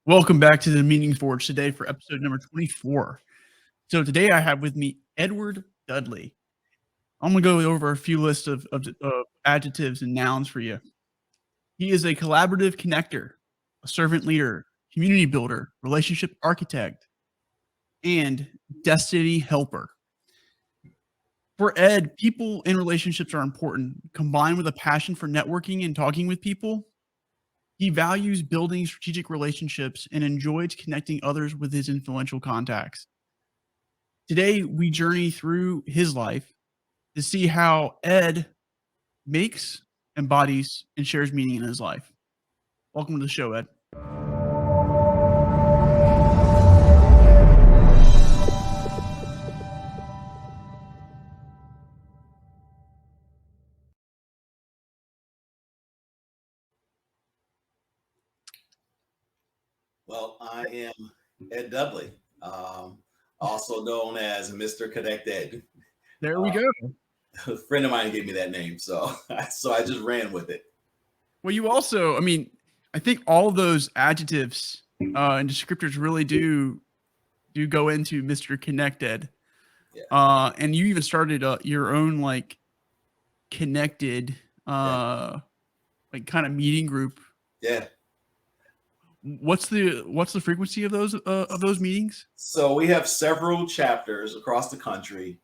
Welcome back to the Meaning Forge today for episode number 24. So today I have with me Edward Dudley. I'm going to go over a few lists of adjectives and nouns for you. He is a collaborative connector, a servant leader, community builder, relationship architect, and destiny helper. For Ed, people in relationships are important. Combined with a passion for networking and talking with people, he values building strategic relationships and enjoys connecting others with his influential contacts. Today, we journey through his life to see how Ed makes, embodies, and shares meaning in his life. Welcome to the show, Ed. Well, I am Ed Dudley, also known as Mr. Connect Ed. There we go. A friend of mine gave me that name, so I just ran with it. Well, you also, I think all of those adjectives and descriptors really do go into Mr. Connected. Yeah. And you even started your own like connected like kind of meeting group. Yeah. What's the frequency of those meetings? So we have several chapters across the country.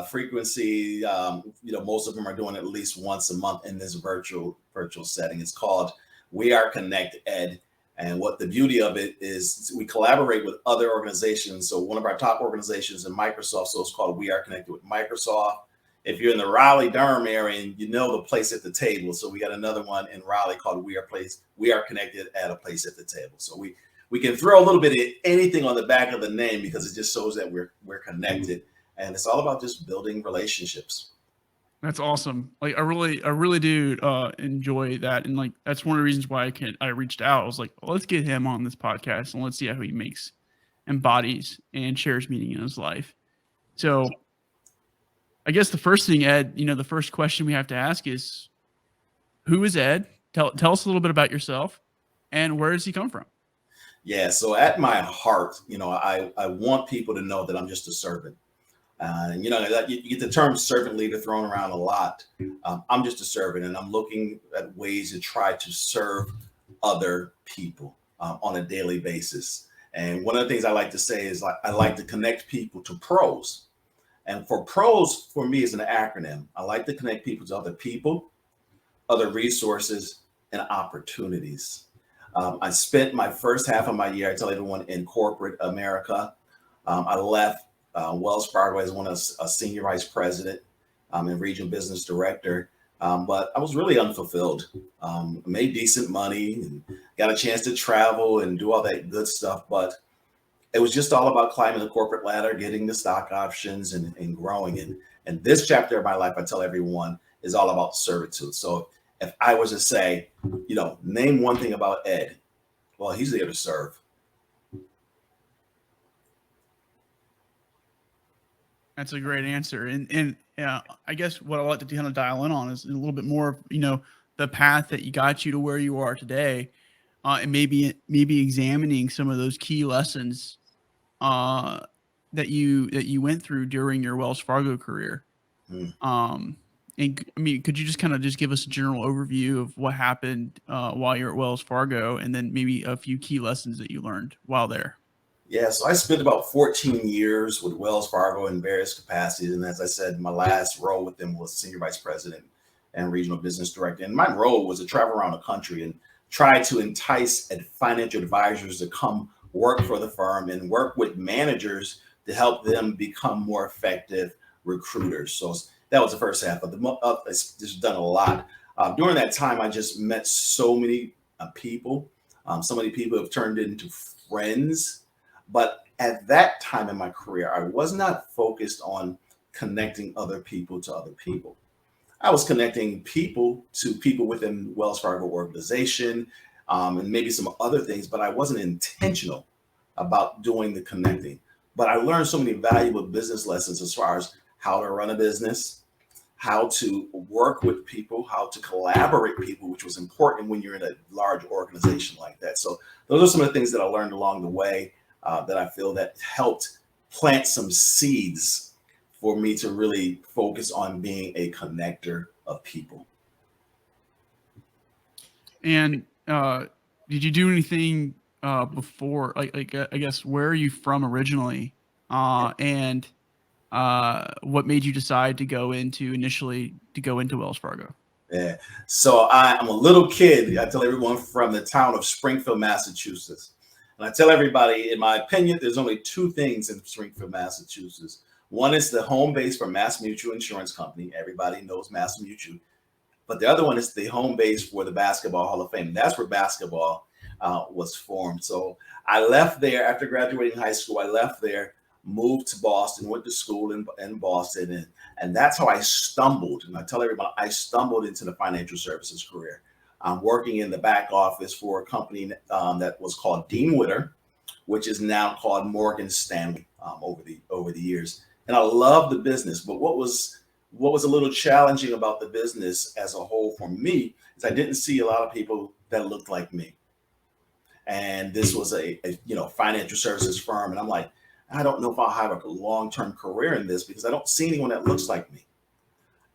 Frequency, most of them are doing at least once a month in this virtual setting. It's called We Are Connect Ed. And what the beauty of it is we collaborate with other organizations. So one of our top organizations in Microsoft, so it's called We Are Connected with Microsoft. If you're in the Raleigh-Durham area, you know the place at the table. So we got another one in Raleigh called We Are Connected at a Place at the Table. So we can throw a little bit of anything on the back of the name because it just shows that we're connected. And it's all about just building relationships. That's awesome. Like I really do enjoy that, and like that's one of the reasons why I reached out. I was like, well, let's get him on this podcast and let's see how he makes, embodies, and shares meaning in his life. So, I guess the first thing, Ed, the first question we have to ask is, who is Ed? Tell us a little bit about yourself, and where does he come from? Yeah. So at my heart, I want people to know that I'm just a servant. You get the term servant leader thrown around a lot. I'm just a servant, and I'm looking at ways to try to serve other people on a daily basis. And one of the things I like to say is I like to connect people to pros. And for pros, for me, is an acronym. I like to connect people, other resources, and opportunities. I spent my first half of my year, I tell everyone, in corporate America. I left Wells Fargo as a senior vice president and regional business director. But I was really unfulfilled. Made decent money and got a chance to travel and do all that good stuff. But it was just all about climbing the corporate ladder, getting the stock options and growing. And this chapter of my life, I tell everyone, is all about servitude. So if I was to say, name one thing about Ed, well, he's there to serve. That's a great answer. And I guess what I'd like to kind of dial in on is a little bit more of, the path that got you to where you are today, and maybe examining some of those key lessons that you went through during your Wells Fargo career. And could you just kind of just give us a general overview of what happened while you're at Wells Fargo, and then maybe a few key lessons that you learned while there? Yeah, so I spent about 14 years with Wells Fargo in various capacities. And as I said, my last role with them was senior vice president and regional business director. And my role was to travel around the country and try to entice financial advisors to come work for the firm and work with managers to help them become more effective recruiters. So that was the first half of the just done a lot. During that time, I just met so many people. So many people have turned into friends. But at that time in my career, I was not focused on connecting other people to other people. I was connecting people to people within Wells Fargo organization and maybe some other things, but I wasn't intentional about doing the connecting. But I learned so many valuable business lessons as far as how to run a business, how to work with people, how to collaborate people, which was important when you're in a large organization like that. So those are some of the things that I learned along the way that I feel that helped plant some seeds for me to really focus on being a connector of people. And did you do anything before? I guess where are you from originally? And what made you decide to go into Wells Fargo? Yeah. So I'm a little kid. I tell everyone from the town of Springfield, Massachusetts. And I tell everybody, in my opinion, there's only two things in Springfield, Massachusetts. One is the home base for Mass Mutual Insurance Company. Everybody knows Mass Mutual. But the other one is the home base for the Basketball Hall of Fame. That's where basketball was formed. So I left there after graduating high school. I left there, moved to Boston, went to school in Boston, and that's how I stumbled. And I tell everybody, I stumbled into the financial services career. I'm working in the back office for a company that was called Dean Witter, which is now called Morgan Stanley over the years. And I love the business, but what was a little challenging about the business as a whole for me is I didn't see a lot of people that looked like me. And this was a financial services firm, and I'm like, I don't know if I'll have a long-term career in this because I don't see anyone that looks like me.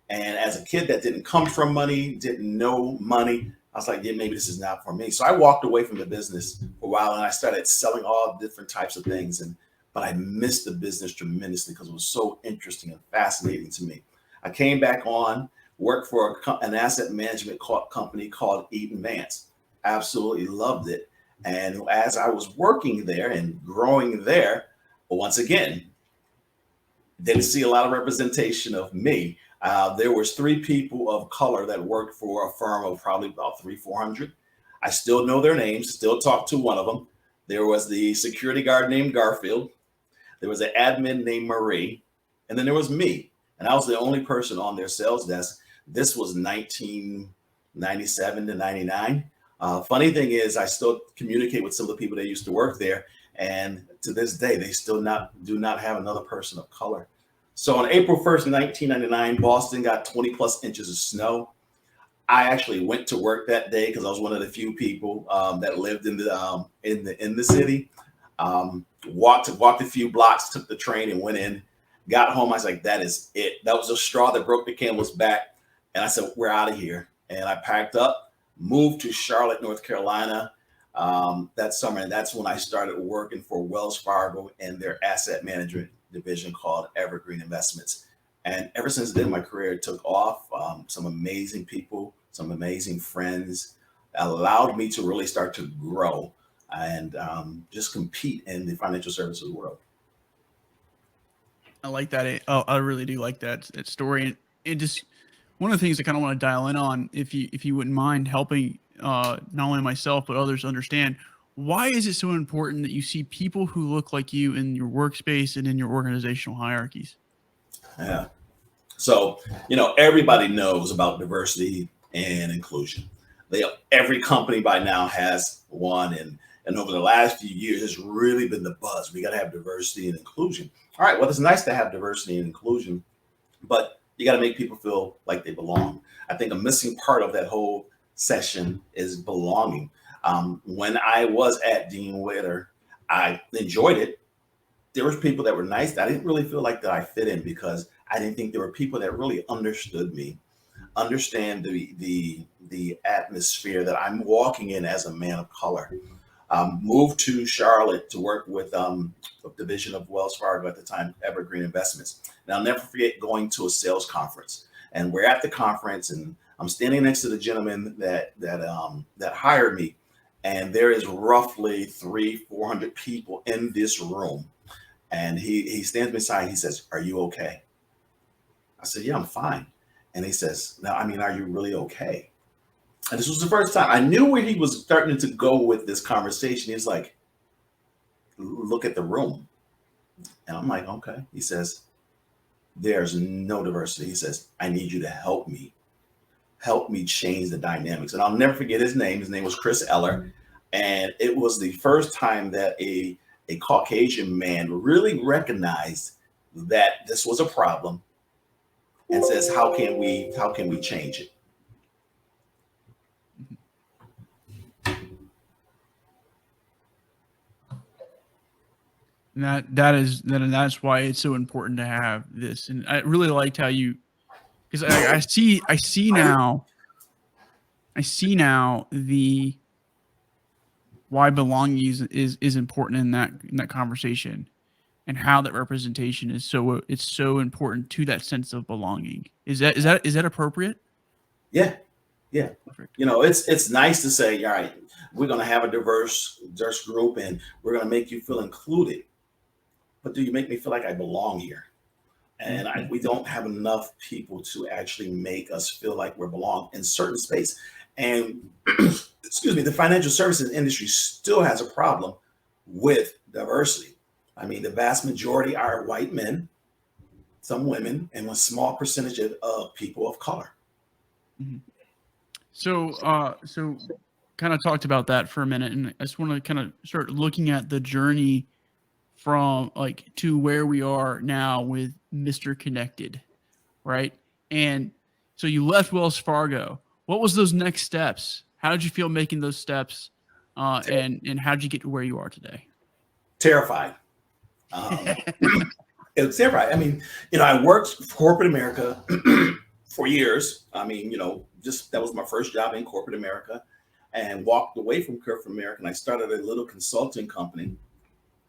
And as a kid that didn't come from money, didn't know money, I was like, yeah, maybe this is not for me. So I walked away from the business for a while, and I started selling all different types of things. But I missed the business tremendously because it was so interesting and fascinating to me. I came back on, worked for an asset management company called Eaton Vance. Absolutely loved it. And as I was working there and growing there, once again, didn't see a lot of representation of me. There was 3 people of color that worked for a firm of probably about 400. I still know their names, still talk to one of them. There was the security guard named Garfield. There was an admin named Marie. And then there was me. And I was the only person on their sales desk. This was 1997 to 99. Funny thing is, I still communicate with some of the people that used to work there. And to this day, they still do not have another person of color. So on April 1st, 1999, Boston got 20 plus inches of snow. I actually went to work that day because I was one of the few people that lived in the city. Walked a few blocks, took the train and went in, got home. I was like, that is it. That was the straw that broke the camel's back. And I said, we're out of here. And I packed up, moved to Charlotte, North Carolina that summer. And that's when I started working for Wells Fargo and their asset management division called Evergreen Investments. And ever since then, my career took off. Some amazing people, some amazing friends allowed me to really start to grow and just compete in the financial services world. I like that. I really do like that story. And just one of the things I kind of want to dial in on, if you wouldn't mind helping not only myself but others understand, why is it so important that you see people who look like you in your workspace and in your organizational hierarchies? Yeah. So, everybody knows about diversity and inclusion. Every company by now has one, and over the last few years, it's really been the buzz. We got to have diversity and inclusion. All right, well, it's nice to have diversity and inclusion, but you got to make people feel like they belong. I think a missing part of that whole session is belonging. When I was at Dean Witter, I enjoyed it. There was people that were nice. I didn't really feel like that I fit in because I didn't think there were people that really understood me, understand the atmosphere that I'm walking in as a man of color. Moved to Charlotte to work with a division of Wells Fargo at the time, Evergreen Investments. And I'll never forget going to a sales conference. And we're at the conference, and I'm standing next to the gentleman that hired me. And there is roughly 400 people in this room. And he stands beside, he says, "Are you okay?" I said, "Yeah, I'm fine." And he says, "Now, are you really okay?" And this was the first time I knew where he was starting to go with this conversation. He was like, "Look at the room." And I'm like, "Okay." He says, "There's no diversity." He says, "I need you to help me change the dynamics." And I'll never forget his name. His name was Chris Eller. And it was the first time that a Caucasian man really recognized that this was a problem and says, how can we change it? And that's why it's so important to have this. And I really liked how you, because I see now the why belonging is important in that conversation, and how that representation is it's so important to that sense of belonging. Is that appropriate? Yeah, yeah. Perfect. It's nice to say, all right, we're going to have a diverse group, and we're going to make you feel included. But do you make me feel like I belong here? And Mhm. we don't have enough people to actually make us feel like we belong in certain space. And excuse me, the financial services industry still has a problem with diversity. I mean, the vast majority are white men, some women, and a small percentage of people of color. Mhm. So kind of talked about that for a minute, and I just want to kind of start looking at the journey from like to where we are now with Mr. Connected, right? And so you left Wells Fargo. What was those next steps? How did you feel making those steps? And how did you get to where you are today? Terrified. Um, it was terrified. I mean, I worked for corporate America for years. I mean, just that was my first job in corporate America, and walked away from corporate America. And I started a little consulting company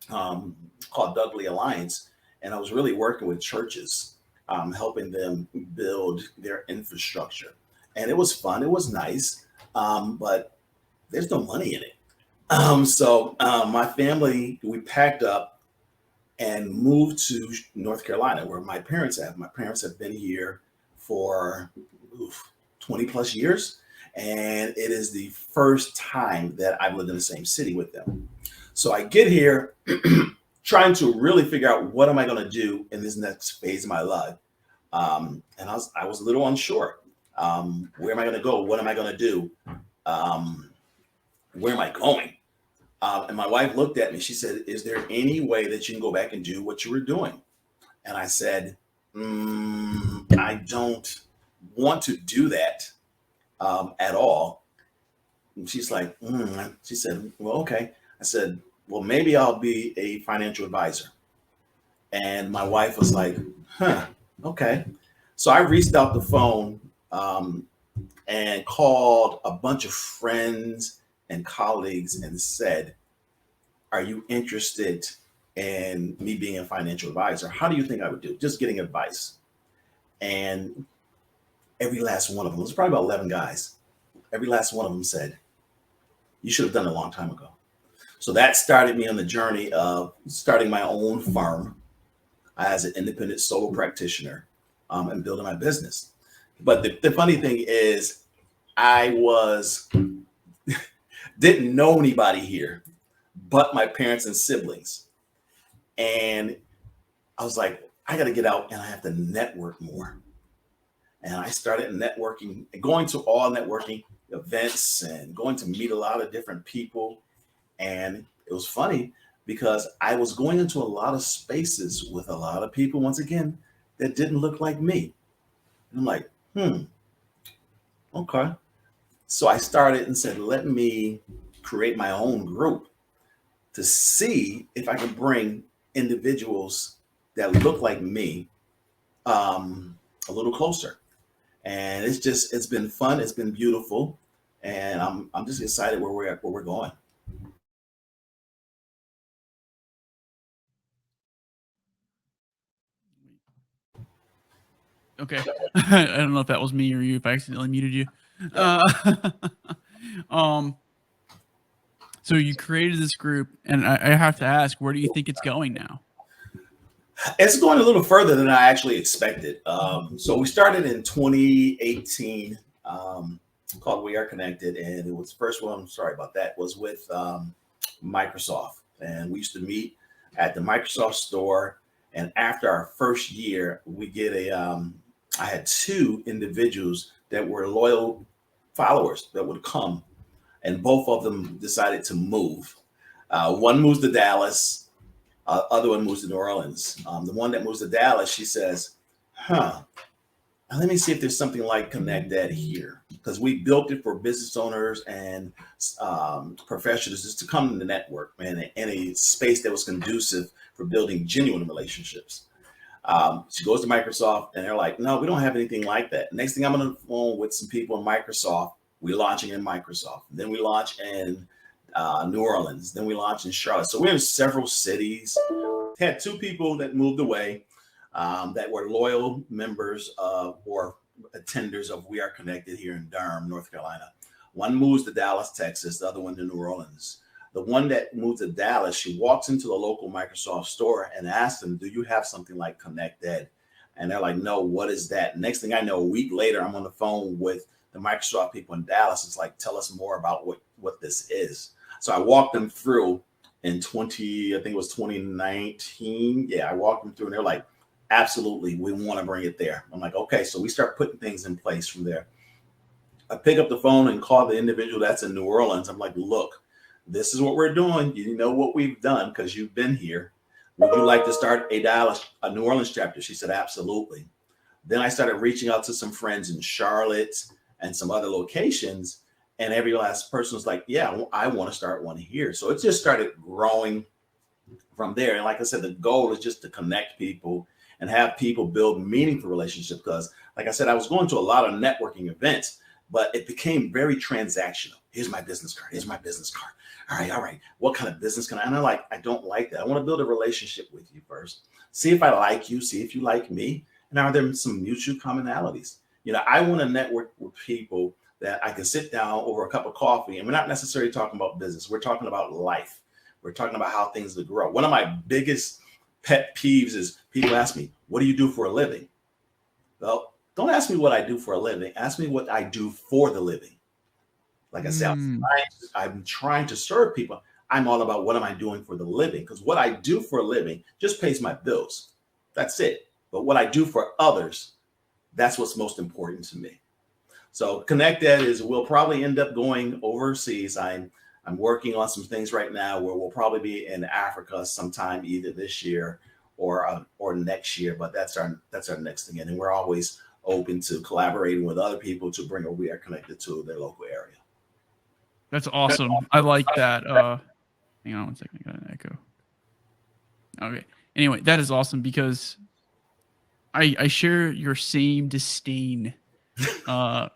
called Dudley Alliance, and I was really working with churches, helping them build their infrastructure. And it was fun. It was nice, but there's no money in it. So my family, we packed up and moved to North Carolina, where my parents have. My parents have been here for 20 plus years. And it is the first time that I've lived in the same city with them. So I get here trying to really figure out what am I going to do in this next phase of my life. And I was a little unsure. Where am I going to go? What am I going to do? Um, where am I going? And my wife looked at me. She said, "Is there any way that you can go back and do what you were doing?" And I said, "I don't want to do that at all." And she's like, She said, "Well, okay." I said, "Well, maybe I'll be a financial advisor." And my wife was like, "Huh, okay." So I reached out the phone um, and called a bunch of friends and colleagues and said, "Are you interested in me being a financial advisor? How do you think I would do?" Just getting advice. And every last one of them, it was probably about 11 guys, every last one of them said, "You should have done it a long time ago." So that started me on the journey of starting my own firm as an independent solo practitioner, and building my business. But the funny thing is, I didn't know anybody here but my parents and siblings. And I was like, I got to get out and I have to network more. And I started networking, going to all networking events and going to meet a lot of different people. And it was funny because I was going into a lot of spaces with a lot of people, once again, that didn't look like me. And I'm like, okay. So I started and said, let me create my own group to see if I can bring individuals that look like me a little closer. And it's been fun. It's been beautiful. And I'm just excited where we're going. Okay. I don't know if that was me or you, if I accidentally muted you. Yep. Uh, um, so you created this group, and I have to ask, where do you think it's going now? It's going a little further than I actually expected. So we started in 2018, called We Are Connected, and it was first one. Sorry about that. Was with Microsoft, and we used to meet at the Microsoft store. And after our first year, we get I had two individuals that were loyal followers that would come, and both of them decided to move. One moves to Dallas, other one moves to New Orleans. The one that moves to Dallas, she says, "Huh, let me see if there's something like Connect That here, because we built it for business owners and professionals just to come in the network, man, in a space that was conducive for building genuine relationships. She goes to Microsoft and they're like, no, we don't have anything like that. Next thing, I'm on the phone with some people in Microsoft. We're launching in Microsoft. Then we launch in New Orleans. Then we launch in Charlotte. So we're in several cities. Had two people that moved away that were loyal members of or attenders of We Are Connected here in Durham, North Carolina. One moves to Dallas, Texas. The other one to New Orleans. The one that moved to Dallas, she walks into the local Microsoft store and asks them, do you have something like Connect Ed? And they're like, no, what is that? Next thing I know, a week later, I'm on the phone with the Microsoft people in Dallas. It's like, tell us more about what this is. So I walked them through in I think it was 2019. Yeah, I walked them through and they're like, absolutely, we want to bring it there. I'm like, okay. So we start putting things in place from there. I pick up the phone and call the individual that's in New Orleans. I'm like, look, this is what we're doing. You know what we've done because you've been here. Would you like to start a New Orleans chapter? She said, absolutely. Then I started reaching out to some friends in Charlotte and some other locations. And every last person was like, yeah, I want to start one here. So it just started growing from there. And like I said, the goal is just to connect people and have people build meaningful relationships. Because like I said, I was going to a lot of networking events, but it became very transactional. Here's my business card. Here's my business card. All right. What kind of business can I? And I don't like that. I want to build a relationship with you first. See if I like you. See if you like me. And are there some mutual commonalities? I want to network with people that I can sit down over a cup of coffee. And we're not necessarily talking about business. We're talking about life. We're talking about how things will grow. One of my biggest pet peeves is people ask me, what do you do for a living? Well, don't ask me what I do for a living. Ask me what I do for the living. Like I said, I'm trying to serve people. I'm all about what am I doing for the living? Because what I do for a living just pays my bills. That's it. But what I do for others, that's what's most important to me. So Connect Ed we'll probably end up going overseas. I'm working on some things right now where we'll probably be in Africa sometime either this year or next year. But that's our next thing. And we're always open to collaborating with other people to bring a We Are Connected to their local area. That's awesome. I like that. Hang on one second. I got an echo. Okay. Anyway, that is awesome because I share your same disdain for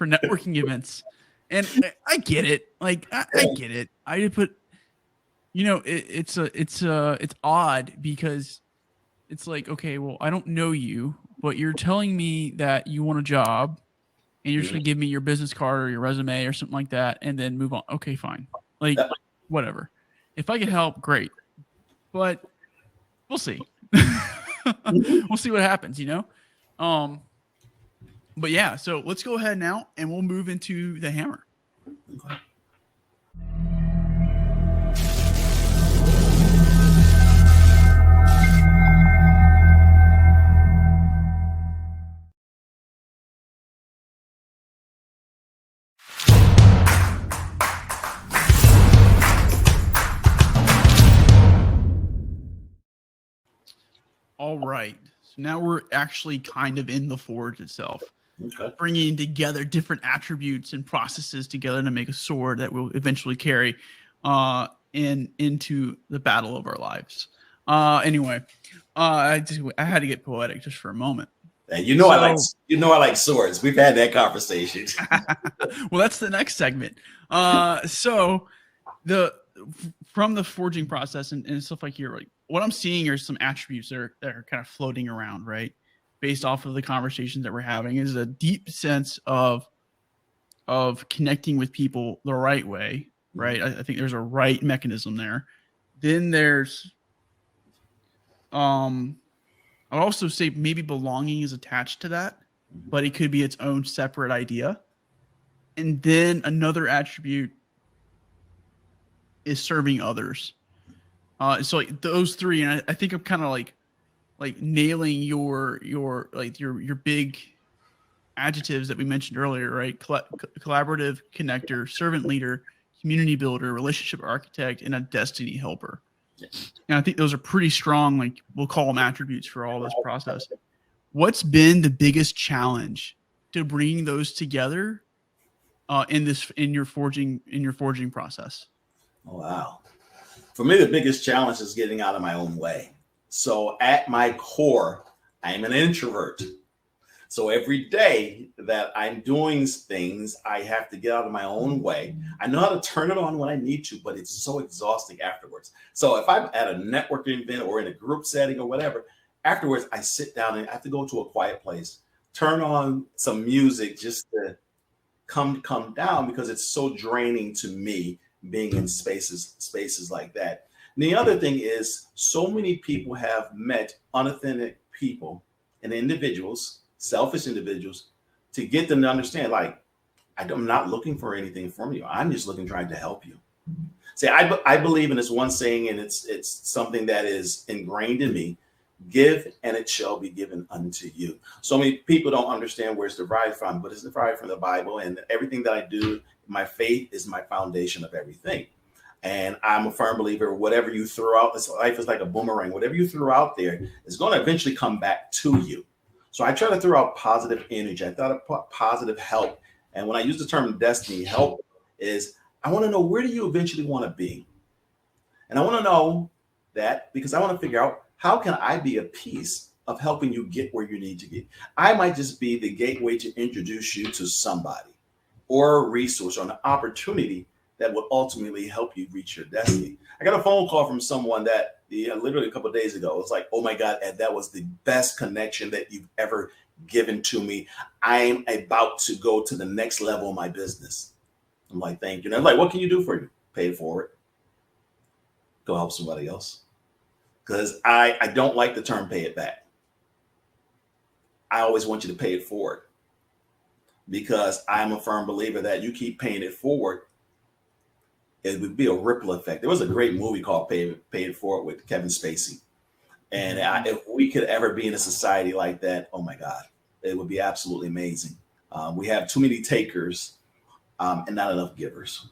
networking events, and I get it. Like I get it. I put, it's odd because it's like, okay, well, I don't know you, but you're telling me that you want a job. And you're just going to give me your business card or your resume or something like that and then move on. Okay, fine. Like, whatever. If I can help, great. But we'll see. We'll see what happens, But yeah, so let's go ahead now and we'll move into the hammer. Okay. All right. So now we're actually kind of in the forge itself. Okay. Bringing together different attributes and processes together to make a sword that will eventually carry into the battle of our lives. Anyway, I had to get poetic just for a moment. And I like swords. We've had that conversation. Well, that's the next segment. So from the forging process and stuff like here, like what I'm seeing are some attributes that are kind of floating around, right? Based off of the conversations that we're having, is a deep sense of connecting with people the right way, right? I think there's a right mechanism there. Then there's, I'd also say maybe belonging is attached to that, but it could be its own separate idea. And then another attribute is serving others. So like those three, and I think I'm kind of like nailing your big adjectives that we mentioned earlier, right? Collaborative connector, servant leader, community builder, relationship architect, and a destiny helper. And I think those are pretty strong, like we'll call them attributes for all this process. what's been the biggest challenge to bringing those together in your forging process? Oh, wow. For me, the biggest challenge is getting out of my own way. So at my core, I'm an introvert. So every day that I'm doing things, I have to get out of my own way. I know how to turn it on when I need to, but it's so exhausting afterwards. So if I'm at a networking event or in a group setting or whatever, afterwards I sit down and I have to go to a quiet place, turn on some music just to come down, because it's so draining to me being in spaces like that. And the other thing is, so many people have met unauthentic people and individuals, selfish individuals, to get them to understand, like, I'm not looking for anything from you. I'm just trying to help you. See, I believe in this one saying, and it's something that is ingrained in me: give and it shall be given unto you. So many people don't understand where it's derived from, but it's derived from the Bible, and everything that I do, my faith is my foundation of everything. And I'm a firm believer, whatever you throw out, this life is like a boomerang. Whatever you throw out there is going to eventually come back to you. So I try to throw out positive energy. I thought of positive help. And when I use the term destiny help, is I want to know, where do you eventually want to be? And I want to know that because I want to figure out, how can I be a piece of helping you get where you need to get? I might just be the gateway to introduce you to somebody or a resource or an opportunity that will ultimately help you reach your destiny. I got a phone call from someone that literally a couple of days ago. It's like, oh my God, Ed, that was the best connection that you've ever given to me. I'm about to go to the next level of my business. I'm like, thank you. And I'm like, what can you do for you? Pay it forward. Go help somebody else. Because I don't like the term pay it back. I always want you to pay it forward, because I'm a firm believer that you keep paying it forward, it would be a ripple effect. There was a great movie called Pay It Forward with Kevin Spacey. And if we could ever be in a society like that, oh my God, it would be absolutely amazing. We have too many takers and not enough givers.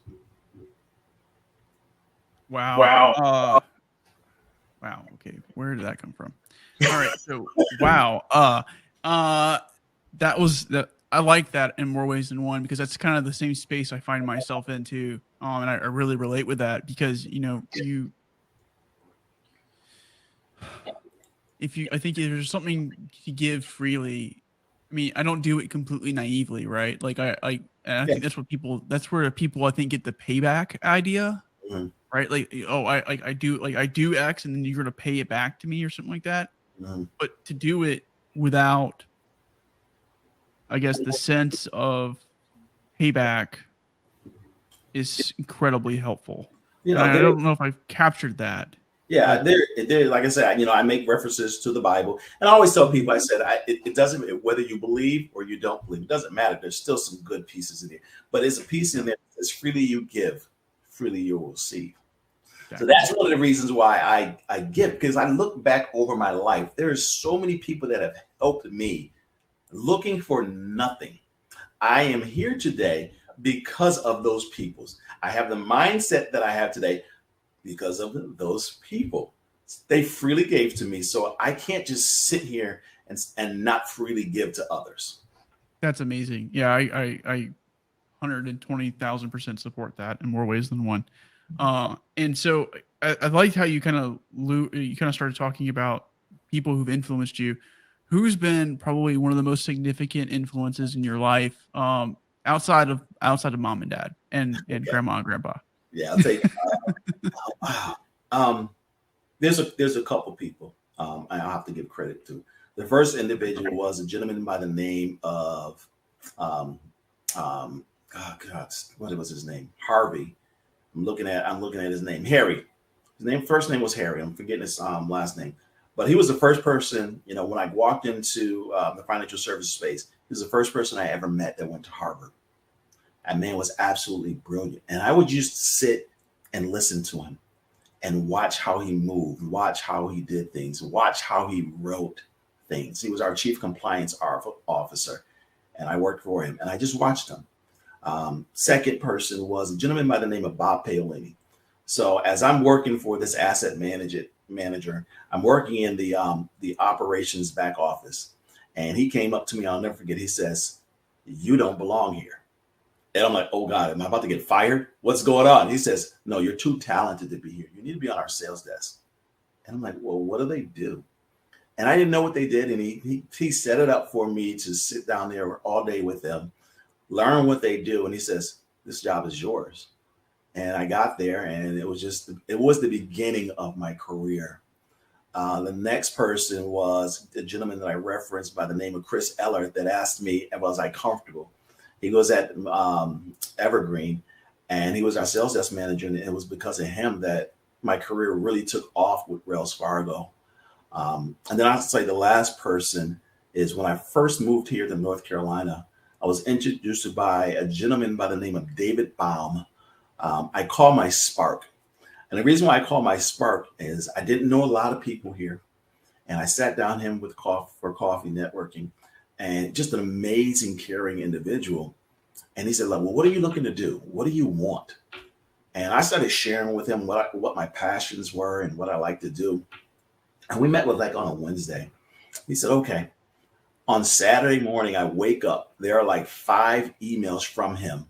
Wow. Wow. Okay. Where did that come from? All right. So, wow. That was that. I like that in more ways than one, because that's kind of the same space I find myself into. And I really relate with that, because, I think if there's something to give freely, I mean, I don't do it completely naively, right? Like I think that's where people I think get the payback idea. Mm-hmm. Right? Like, oh, I do X and then you're going to pay it back to me or something like that. Mm-hmm. But to do it without, I guess, the sense of payback is incredibly helpful. I don't know if I've captured that. Yeah, there. Like I said, I make references to the Bible, and I always tell people, I said, it doesn't, whether you believe or you don't believe, it doesn't matter. There's still some good pieces in there, but there's a piece in there that says, freely you give, freely you will receive. Exactly. So that's one of the reasons why I give, because I look back over my life. There are so many people that have helped me looking for nothing. I am here today because of those people. I have the mindset that I have today because of those people. They freely gave to me. So I can't just sit here and not freely give to others. That's amazing. Yeah, I 120,000% support that in more ways than one. And so I liked how you kind of started talking about people who've influenced you. Who's been probably one of the most significant influences in your life, outside of mom and dad and grandma and grandpa? Yeah, I'll take there's a couple people I have to give credit to. The first individual was a gentleman by the name of God, what was his name? Harvey. I'm looking at his name, Harry. His first name was Harry. I'm forgetting his last name, but he was the first person. When I walked into the financial services space, he was the first person I ever met that went to Harvard. That man was absolutely brilliant, and I would just sit and listen to him and watch how he moved, watch how he did things, watch how he wrote things. He was our chief compliance officer, and I worked for him, and I just watched him. Second person was a gentleman by the name of Bob Paolini. So as I'm working for this asset manager, I'm working in the operations back office, And he came up to me, I'll never forget. He says, "You don't belong here." And I'm like, "Oh God, am I about to get fired? What's going on?" He says, "No, you're too talented to be here. You need to be on our sales desk." And I'm like, "Well, what do they do?" And I didn't know what they did. And he set it up for me to sit down there all day with them, learn what they do. And he says, "This job is yours." And I got there, and it was the beginning of my career. The next person was the gentleman that I referenced by the name of Chris Eller that asked me, was I comfortable? He was at Evergreen, and he was our sales desk manager. And it was because of him that my career really took off with Wells Fargo. And then I'll say the last person is when I first moved here to North Carolina, I was introduced by a gentleman by the name of David Baum. I call my spark. And the reason why I call my spark is I didn't know a lot of people here. And I sat down him with for coffee networking, and just an amazing, caring individual. And he said, "Well, what are you looking to do? What do you want?" And I started sharing with him what my passions were and what I like to do. And we met with like on a Wednesday. He said, "Okay." On Saturday morning, I wake up. There are like 5 emails from him,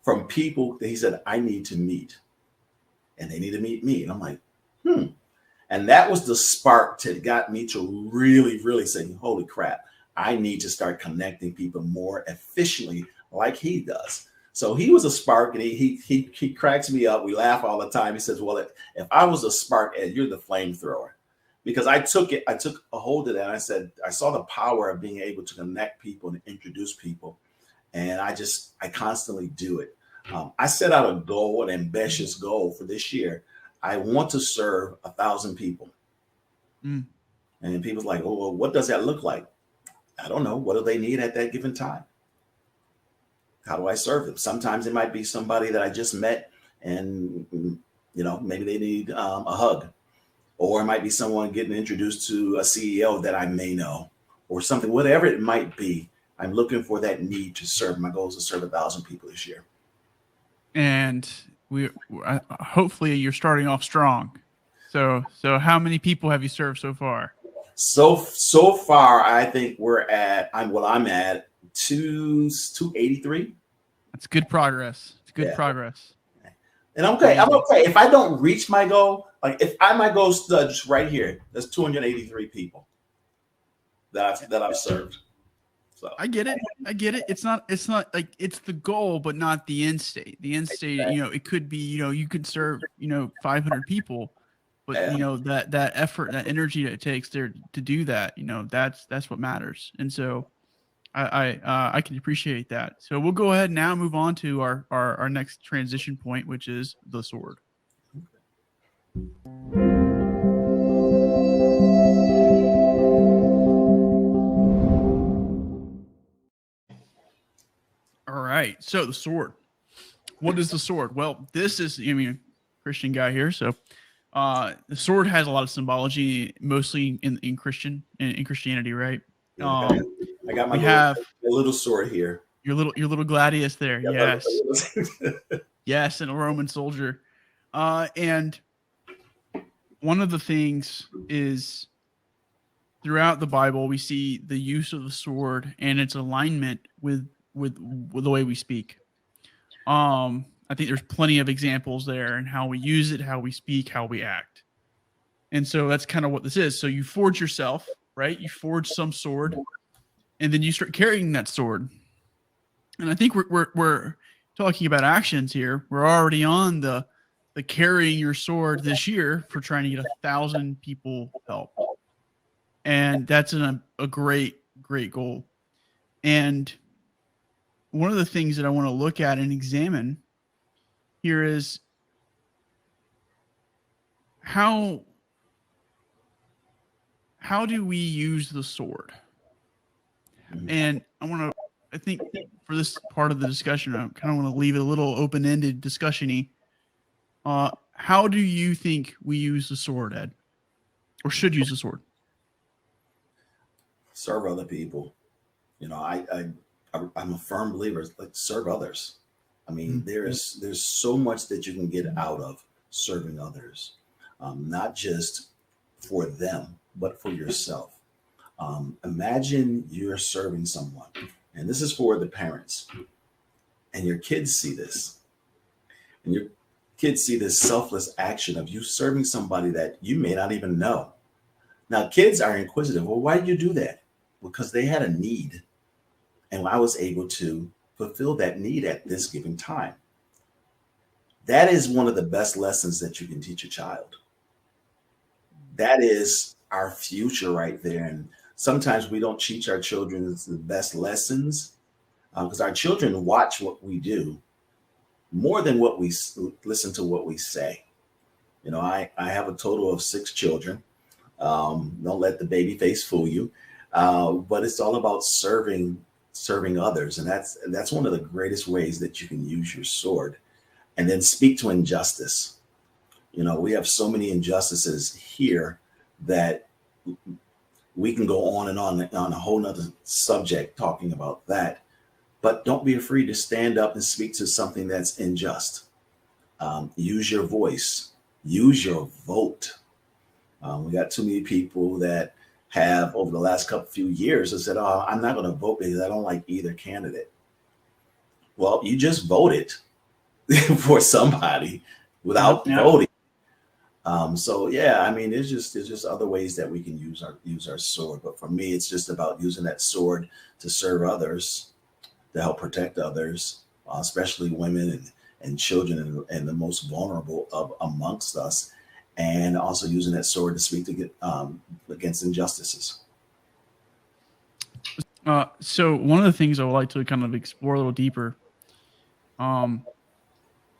from people that he said, "I need to meet." And they need to meet me. And I'm like, And that was the spark that got me to really, really say, holy crap, I need to start connecting people more efficiently like he does. So he was a spark, and he cracks me up. We laugh all the time. He says, "Well, if I was a spark, Ed, you're the flamethrower." Because I took a hold of that. I said, I saw the power of being able to connect people and introduce people. And I constantly do it. I set out a goal, an ambitious goal for this year. I want to serve 1,000 people. And people's like, "Oh, well, what does that look like?" I don't know. What do they need at that given time? How do I serve them? Sometimes it might be somebody that I just met, and maybe they need a hug. Or it might be someone getting introduced to a CEO that I may know, or something, whatever it might be. I'm looking for that need to serve. My goal is to serve 1,000 people this year. And hopefully you're starting off strong. So how many people have you served so far? So far, I think I'm at 283. That's good progress. It's good progress. And I'm okay. If I don't reach my goal, like if my goal is just right here, that's 283 people that I've served. So I get it. It's not like it's the goal, but not the end state. The end state, it could be, you could serve, 500 people, but that effort, that energy that it takes there to do that, that's what matters. And so I can appreciate that. So we'll go ahead and now move on to our next transition point, which is the sword. All right. So the sword. What is the sword? Well, this is, Christian guy here. So the sword has a lot of symbology, mostly in Christianity, right? I got my little sword here. Your little gladius there. Yeah, yes. Yes, and a Roman soldier. And one of the things is throughout the Bible, we see the use of the sword and its alignment with the way we speak. I think there's plenty of examples there and how we use it, how we speak, how we act. And so that's kind of what this is. So you forge yourself, right? You forge some sword, and then you start carrying that sword. And I think we're talking about actions here. We're already on the carrying your sword this year for trying to get 1,000 people help. And that's a great goal. And one of the things that I want to look at and examine here is how do we use the sword? And I think for this part of the discussion, I kind of want to leave it a little open-ended discussion-y. How do you think we use the sword, Ed? Or should use the sword? Serve other people. I'm a firm believer, like serve others. I mean, there's so much that you can get out of serving others, not just for them, but for yourself. Imagine you're serving someone, and this is for the parents, and your kids see this, and your kids see this selfless action of you serving somebody that you may not even know. Now, kids are inquisitive. Well, why did you do that? Because they had a need, and I was able to fulfill that need at this given time. That is one of the best lessons that you can teach a child. That is our future right there. And sometimes we don't teach our children the best lessons because our children watch what we do more than what we listen to what we say. You know, I have a total of 6 children. Don't let the baby face fool you. But it's all about serving others. And that's one of the greatest ways that you can use your sword. And then speak to injustice. You know, we have so many injustices here that we can go on and on a whole nother subject talking about that. But don't be afraid to stand up and speak to something that's unjust. Use your voice, use your vote. We got too many people that have over the last few years have said, oh, I'm not going to vote because I don't like either candidate. Well, you just voted for somebody without voting. So yeah, I mean, there's just other ways that we can use our sword. But for me, it's just about using that sword to serve others, to help protect others, especially women and children and the most vulnerable amongst us, and also using that sword to speak against injustices. So one of the things I would like to kind of explore a little deeper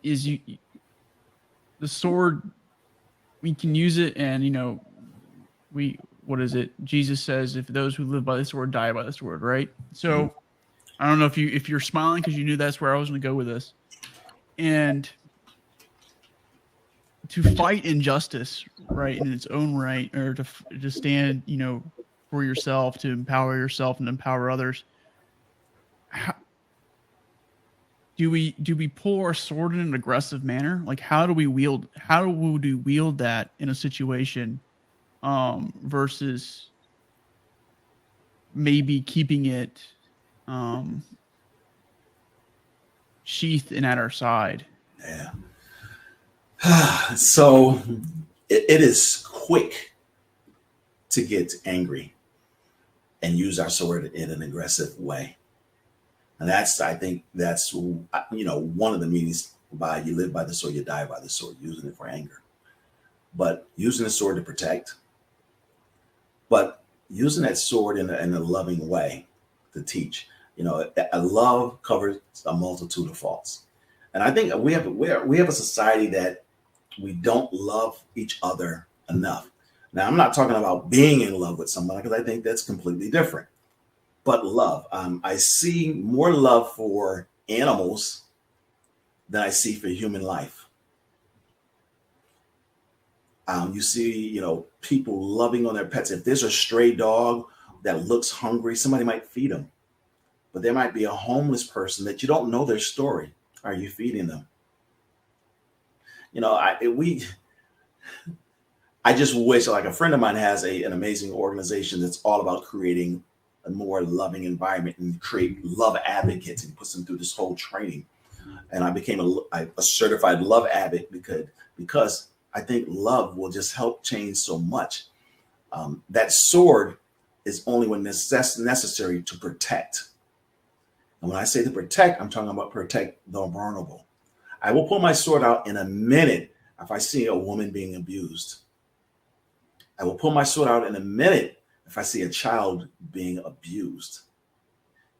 is the sword. We can use it, and what is it? Jesus says, "If those who live by the sword die by the sword," right? So I don't know if you're smiling because you knew that's where I was going to go with this, and to fight injustice, right, in its own right, or to stand, for yourself, to empower yourself and empower others. Do we pull our sword in an aggressive manner? Like, how do we wield that in a situation, versus maybe keeping it sheathed and at our side? Yeah. So it is quick to get angry and use our sword in an aggressive way. And I think that's one of the meanings by you live by the sword, you die by the sword, using it for anger. But using the sword to protect, but using that sword in a loving way to teach. A love covers a multitude of faults. And I think we have a society that we don't love each other enough. Now, I'm not talking about being in love with somebody, because I think that's completely different. But love, I see more love for animals than I see for human life. You see, people loving on their pets. If there's a stray dog that looks hungry, somebody might feed them. But there might be a homeless person that you don't know their story. Are you feeding them? I just wish, like, a friend of mine has an amazing organization that's all about creating a more loving environment and create love advocates, and puts them through this whole training. And I became a certified love advocate because I think love will just help change so much. That sword is only when necessary to protect. And when I say to protect, I'm talking about protect the vulnerable. I will pull my sword out in a minute if I see a woman being abused. I will pull my sword out in a minute if I see a child being abused.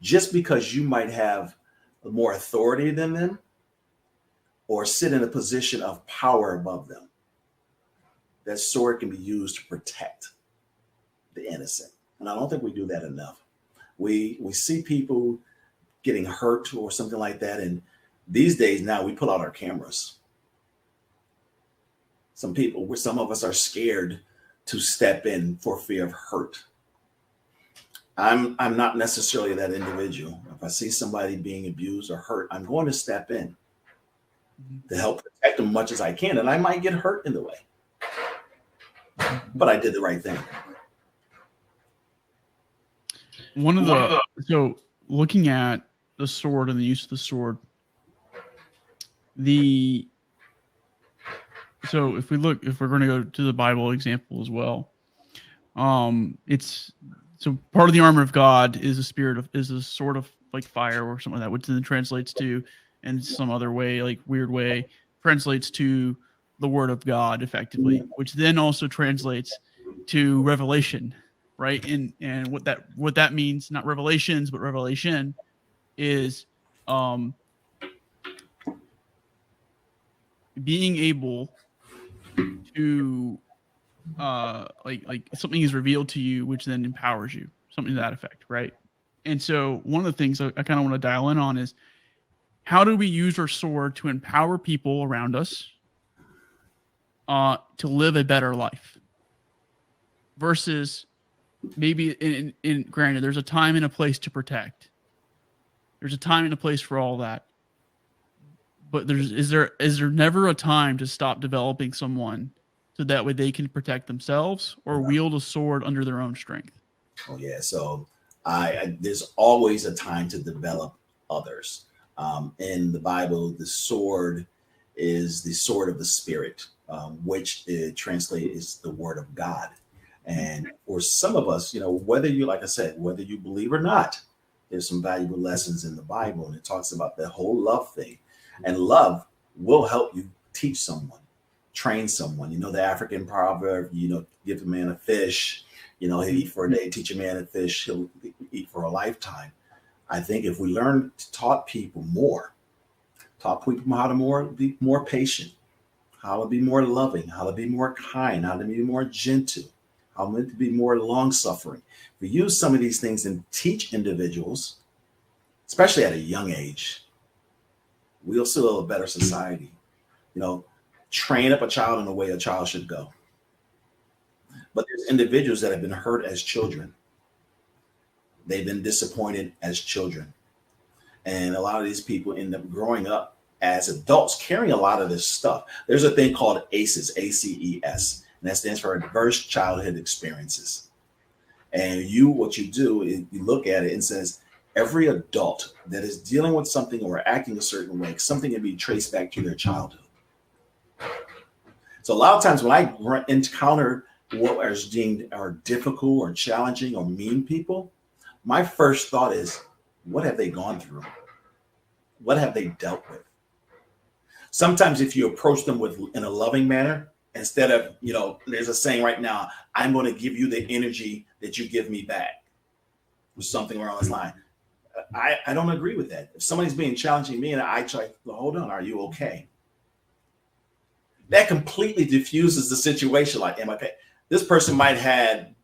Just because you might have more authority than them or sit in a position of power above them, that sword can be used to protect the innocent. And I don't think we do that enough. We see people getting hurt or something like that, and these days now we pull out our cameras. Some of us are scared to step in for fear of hurt. I'm not necessarily that individual. If I see somebody being abused or hurt, I'm going to step in to help protect them as much as I can. And I might get hurt in the way, but I did the right thing. one of the so looking at the sword and the use of the sword, so if we're going to go to the Bible example as well, it's so part of the armor of God is a sword of like fire or something like that, which then translates to, in some other way, like weird way, translates to the word of God effectively, which then also translates to revelation, right? And what that means, not revelations, but revelation is being able to like something is revealed to you, which then empowers you, something to that effect, right? And so one of the things I kind of want to dial in on is, how do we use our sword to empower people around us to live a better life, versus maybe in granted, there's a time and a place to protect, there's a time and a place for all that, but is there never a time to stop developing someone so that way they can protect themselves or wield a sword under their own strength? Oh yeah. So there's always a time to develop others. In the Bible, the sword is the sword of the Spirit, which translated is the Word of God. And for some of us, whether you, like I said, whether you believe or not, there's some valuable lessons in the Bible, and it talks about the whole love thing. And love will help you teach someone, train someone. The African proverb, give a man a fish, he'll eat for a day, teach a man a fish, he'll eat for a lifetime. I think if we taught people how to be more patient, how to be more loving, how to be more kind, how to be more gentle, how to be more long-suffering. We use some of these things and teach individuals, especially at a young age, we'll still have a better society. Train up a child in the way a child should go. But there's individuals that have been hurt as children. They've been disappointed as children. And a lot of these people end up growing up as adults carrying a lot of this stuff. There's a thing called ACEs, ACES, and that stands for Adverse Childhood Experiences. And what you do is you look at it and says, every adult that is dealing with something or acting a certain way, something can be traced back to their childhood. So a lot of times when I encounter what is deemed are difficult or challenging or mean people, my first thought is, what have they gone through? What have they dealt with? Sometimes if you approach them in a loving manner, instead of, there's a saying right now, I'm going to give you the energy that you give me back, or something around this line. I don't agree with that. If somebody's being challenging me and I try, well, hold on, are you okay? That completely diffuses the situation. Like, am I okay? This person might have had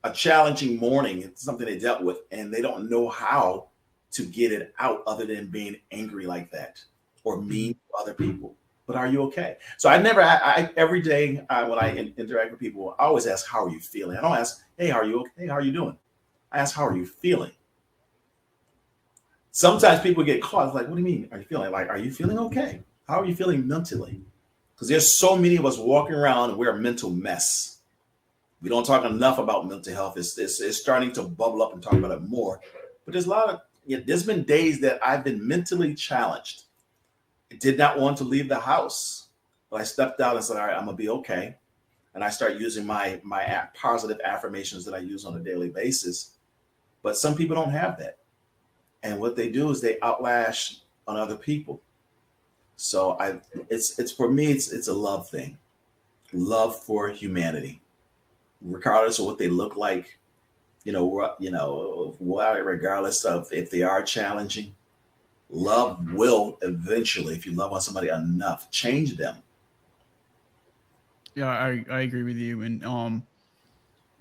a challenging morning, it's something they dealt with, and they don't know how to get it out other than being angry like that or mean to other people. But are you okay? So every day when I interact with people, I always ask, how are you feeling? I don't ask, hey, are you okay? How are you doing? I ask, how are you feeling? Sometimes people get caught. It's like, what do you mean? Are you feeling like, are you feeling okay? How are you feeling mentally? Because there's so many of us walking around and we're a mental mess. We don't talk enough about mental health. It's starting to bubble up and talk about it more. But there's been days that I've been mentally challenged. I did not want to leave the house, but I stepped out and said, all right, I'm gonna be okay. And I start using my positive affirmations that I use on a daily basis. But some people don't have that. And what they do is they outlash on other people. So it's for me, it's a love thing. Love for humanity, regardless of what they look like, regardless of if they are challenging. Love will eventually, if you love on somebody enough, change them. Yeah, I agree with you. And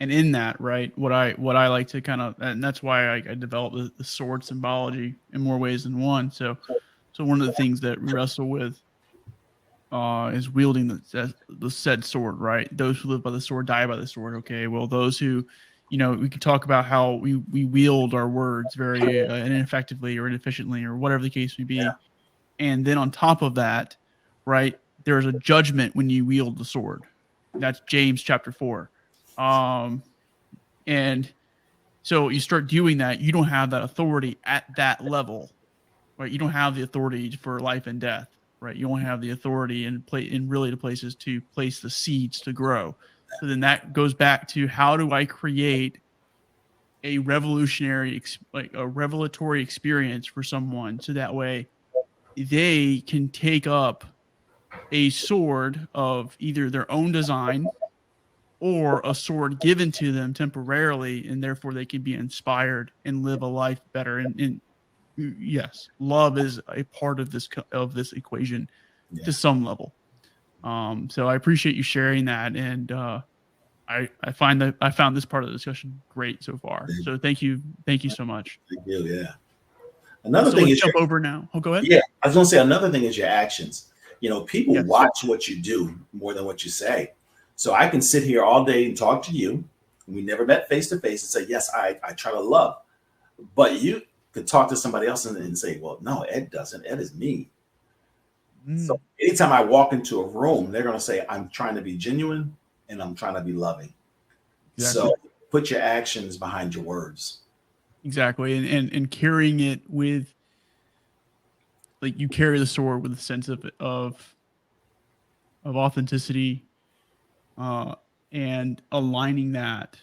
in that, right, what I like to kind of, and that's why I developed the sword symbology in more ways than one. So one of the things that we wrestle with is wielding the said sword, right? Those who live by the sword die by the sword. Okay, well, those who, we could talk about how we wield our words very ineffectively or inefficiently or whatever the case may be. Yeah. And then on top of that, right, there's a judgment when you wield the sword. That's James chapter 4. And So you start doing that, you don't have that authority at that level, right? You don't have the authority for life and death, right? You only have the authority in really the places to place the seeds to grow. So then that goes back to, how do I create a revelatory experience for someone, so that way they can take up a sword of either their own design or a sword given to them temporarily, and therefore they can be inspired and live a life better. And yes, love is a part of this equation to some level. So I appreciate you sharing that, and I found this part of the discussion great so far. So thank you so much. Thank you. Yeah. Another So thing let's is jump over now. Oh, go ahead. yeah, I was gonna say another thing is your actions. People Yes. watch what you do more than what you say. So I can sit here all day and talk to you. We never met face to face and say, yes, I try to love. But you could talk to somebody else and say, well, no, Ed doesn't. Ed is me. So anytime I walk into a room, they're gonna say, I'm trying to be genuine and I'm trying to be loving. Exactly. So put your actions behind your words. Exactly. And carrying it with, like, you carry the sword with a sense of authenticity, and aligning that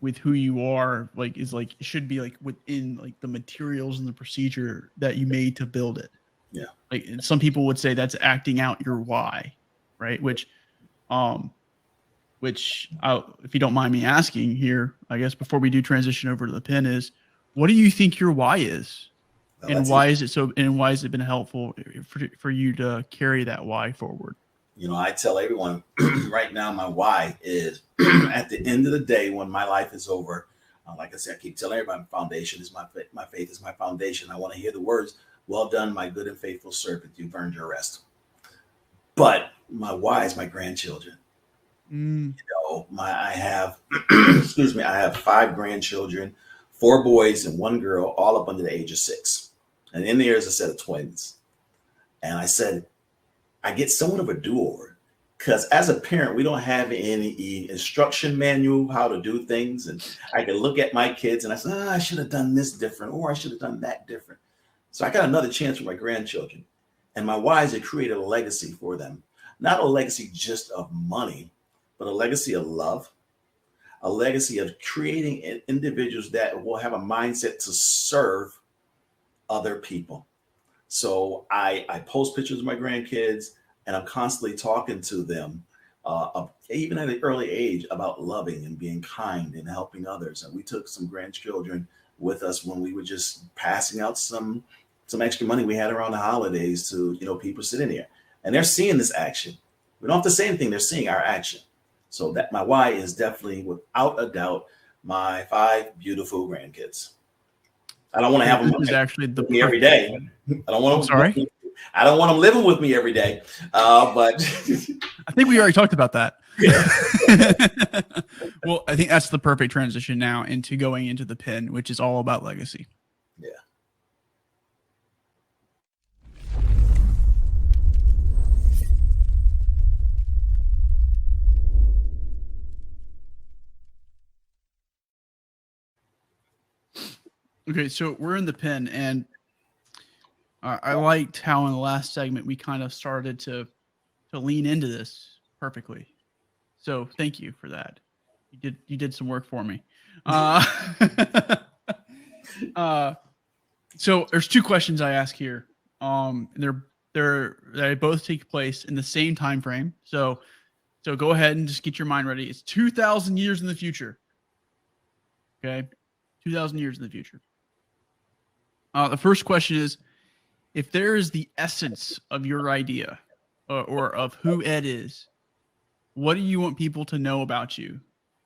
with who you are, like, is like, it should be like within like the materials and the procedure that you made to build it. Yeah. Like, some people would say that's acting out your why, right? Which if you don't mind me asking here, I guess before we do transition over to the pen, is, what do you think your why is? Well, And why is it so? And why has it been helpful for you to carry that why forward? I tell everyone right now, my why is at the end of the day, when my life is over, like I said, I keep telling everybody, my foundation is my faith is my foundation. I want to hear the words, well done, my good and faithful servant. You've earned your rest. But my why is my grandchildren. I have, excuse me, I have 5 grandchildren, 4 boys and 1 girl, all up under the age of 6. And in there is a set of twins. And I said, I get somewhat of a do-over, because as a parent, we don't have any instruction manual how to do things. And I can look at my kids and I say, I should have done this different, or I should have done that different. So I got another chance for my grandchildren. And my why is to create a legacy for them. Not a legacy just of money, but a legacy of love, a legacy of creating individuals that will have a mindset to serve other people. So I post pictures of my grandkids, and I'm constantly talking to them, even at an early age, about loving and being kind and helping others. And we took some grandchildren with us when we were just passing out some extra money we had around the holidays to people sitting there, and they're seeing this action. We don't have to say anything; they're seeing our action. So that my why is definitely, without a doubt, my 5 beautiful grandkids. I don't want to have them is actually with me every day. I don't want them. Sorry, I don't want them living with me every day. But I think we already talked about that. Well, I think that's the perfect transition now into going into the pin, which is all about legacy. Yeah. Okay, so we're in the pin, and I liked how in the last segment we kind of started to lean into this perfectly. So thank you for that. You did some work for me. So there's 2 questions I ask here. They both take place in the same time frame. So go ahead and just get your mind ready. It's 2,000 years in the future. Okay, 2,000 years in the future. The first question is, if there is the essence of your idea, or of who Ed is, what do you want people to know about you?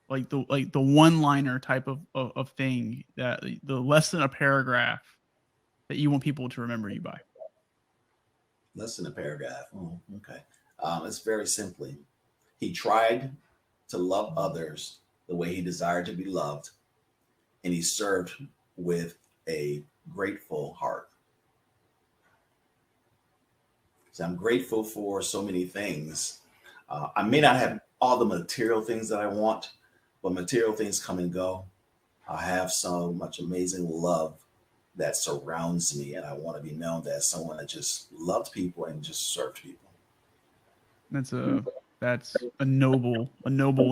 Like the one-liner type of thing, that the less than a paragraph that you want people to remember you by. Less than a paragraph. Oh, okay. It's very simply, he tried to love others the way he desired to be loved, and he served with a grateful heart. So I'm grateful for so many things. I may not have all the material things that I want, but material things come and go. I have so much amazing love that surrounds me, and I want to be known as someone that just loved people and just served people. That's a noble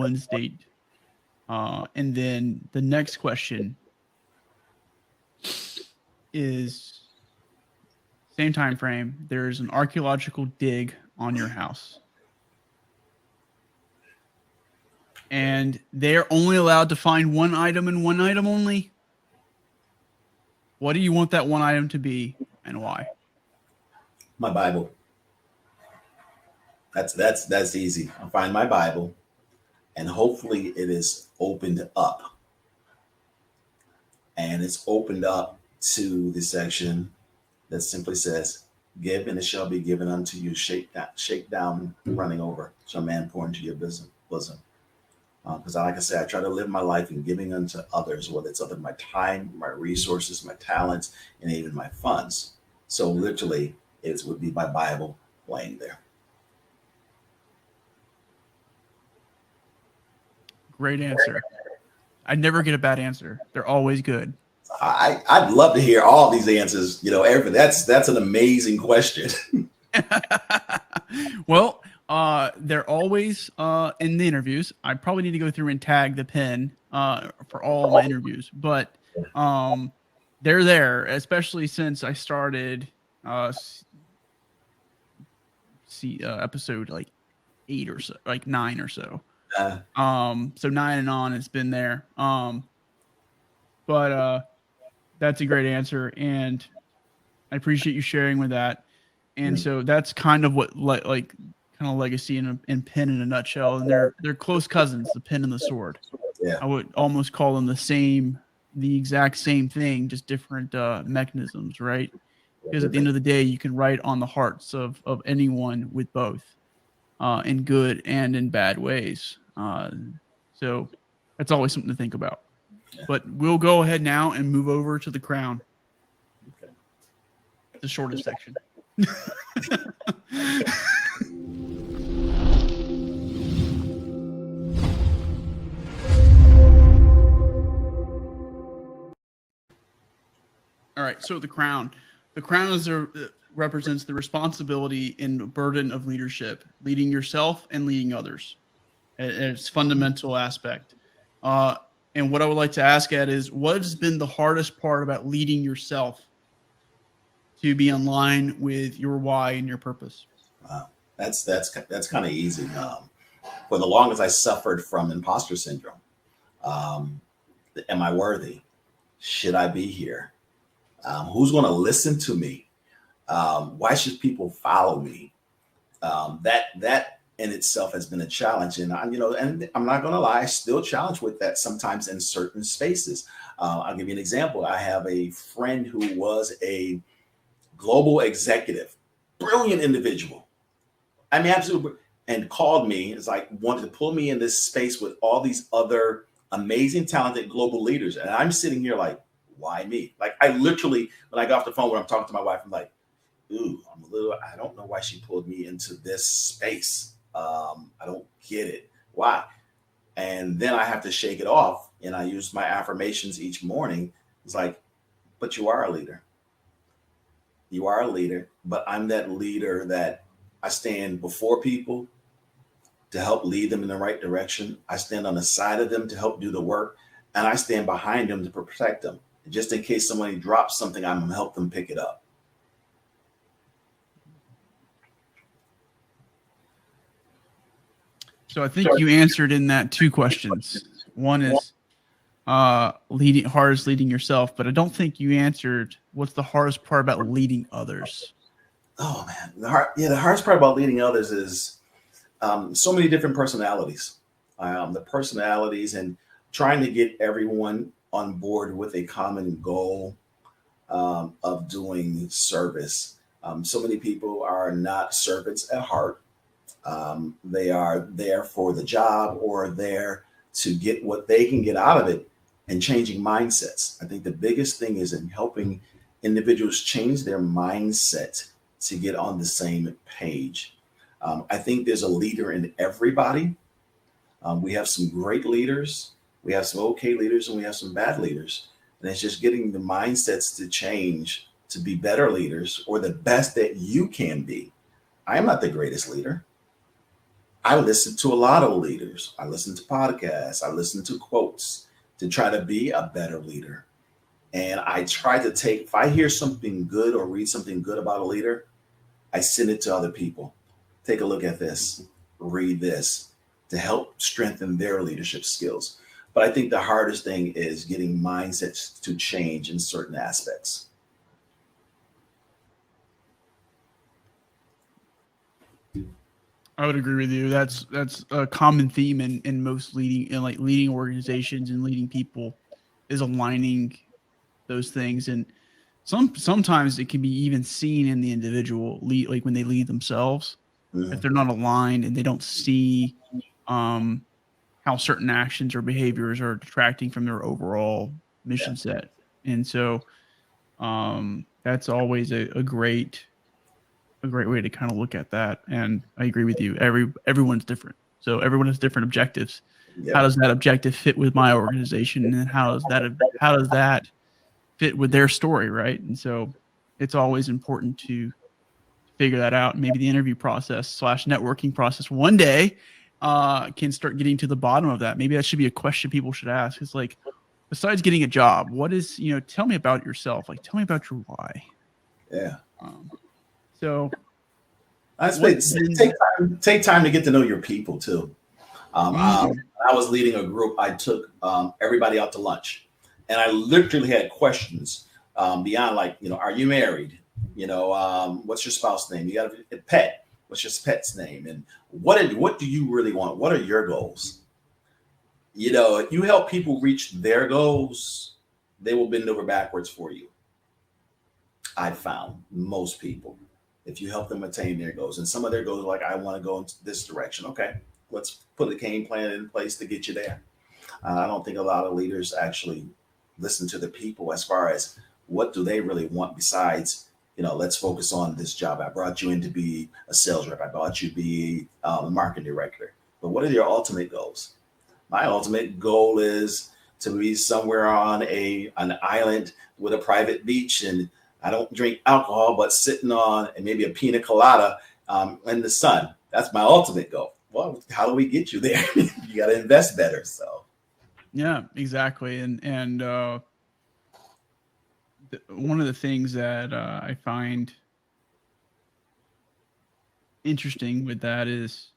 instinct. And then the next question is same time frame. There's an archaeological dig on your house, and they're only allowed to find one item and one item only. What do you want that one item to be, and why? My Bible. That's easy. I'll find my Bible, and hopefully it is opened up. And it's opened up to the section that simply says, "Give, and it shall be given unto you. Shake down, running over, shall man pour into your bosom." Because, like I said, I try to live my life in giving unto others, whether it's other my time, my resources, my talents, and even my funds. So literally, it would be my Bible laying there. Great answer. I never get a bad answer. They're always good. I'd love to hear all these answers. Everything. That's an amazing question. Well, they're always in the interviews. I probably need to go through and tag the pin for all my interviews, but they're there, especially since I started episode like 8 or so, like 9 or so. So 9 and on, it's been there. But that's a great answer, and I appreciate you sharing with that. And so that's kind of what like kind of legacy and pin in a nutshell. And they're close cousins, the pin and the sword. Yeah. I would almost call them the exact same thing, just different mechanisms, right? Because at the end of the day, you can write on the hearts of anyone with both, in good and in bad ways. So that's always something to think about. Yeah. But we'll go ahead now and move over to the crown. Okay. The shortest section. All right, so the crown. The crown represents the responsibility and burden of leadership, leading yourself and leading others. It's fundamental aspect. And what I would like to ask Ed is, what has been the hardest part about leading yourself to be in line with your why and your purpose? Wow, that's kind of easy. For the longest, I suffered from imposter syndrome. Am I worthy? Should I be here? Who's going to listen to me? Why should people follow me? That in itself has been a challenge, and and I'm not going to lie, I still challenge with that sometimes in certain spaces. I'll give you an example. I have a friend who was a global executive, brilliant individual. I mean, absolutely, and called me. It's like wanted to pull me in this space with all these other amazing, talented global leaders, and I'm sitting here like, why me? Like, I literally, when I got off the phone when I'm talking to my wife, I'm like, ooh, I don't know why she pulled me into this space. I don't get it. Why? And then I have to shake it off. And I use my affirmations each morning. It's like, but you are a leader. You are a leader, but I'm that leader that I stand before people to help lead them in the right direction. I stand on the side of them to help do the work. And I stand behind them to protect them. Just in case somebody drops something, I'm going to help them pick it up. So I think you answered in that 2 questions. One is hardest leading yourself, but I don't think you answered what's the hardest part about leading others. Oh man, the hardest part about leading others is so many different personalities. The personalities and trying to get everyone on board with a common goal of doing service. So many people are not servants at heart. They are there for the job or there to get what they can get out of it, and changing mindsets. I think the biggest thing is in helping individuals change their mindset to get on the same page. I think there's a leader in everybody. We have some great leaders. We have some okay leaders and we have some bad leaders. And it's just getting the mindsets to change to be better leaders or the best that you can be. I am not the greatest leader. I listen to a lot of leaders. I listen to podcasts. I listen to quotes to try to be a better leader. And I try to take, if I hear something good or read something good about a leader, I send it to other people. Take a look at this, read this to help strengthen their leadership skills. But I think the hardest thing is getting mindsets to change in certain aspects. I would agree with you. That's a common theme in most leading organizations and leading people is aligning those things. And sometimes it can be even seen in the individual lead, like when they lead themselves, if they're not aligned and they don't see how certain actions or behaviors are detracting from their overall mission set. And so that's always a great way to kind of look at that. And I agree with you. Everyone's different. So everyone has different objectives. Yep. How does that objective fit with my organization? And then how does that fit with their story? Right. And so it's always important to figure that out. Maybe the interview process / networking process one day can start getting to the bottom of that. Maybe that should be a question people should ask. It's like, besides getting a job, what is, tell me about yourself. Like, tell me about your why. Yeah. So I take time to get to know your people too. I was leading a group. I took everybody out to lunch, and I literally had questions beyond like, are you married? What's your spouse's name? You got a pet. What's your pet's name? And what do you really want? What are your goals? If you help people reach their goals, they will bend over backwards for you. I found most people, if you help them attain their goals, and some of their goals are like, I want to go in this direction. Okay, let's put a game plan in place to get you there. I don't think a lot of leaders actually listen to the people as far as what do they really want besides, let's focus on this job. I brought you in to be a sales rep. I brought you to be a marketing director. But what are your ultimate goals? My ultimate goal is to be somewhere on an island with a private beach, and I don't drink alcohol, but sitting on and maybe a pina colada in the sun. That's my ultimate goal. Well, how do we get you there? You got to invest better. So, yeah, exactly. And one of the things that I find interesting with that is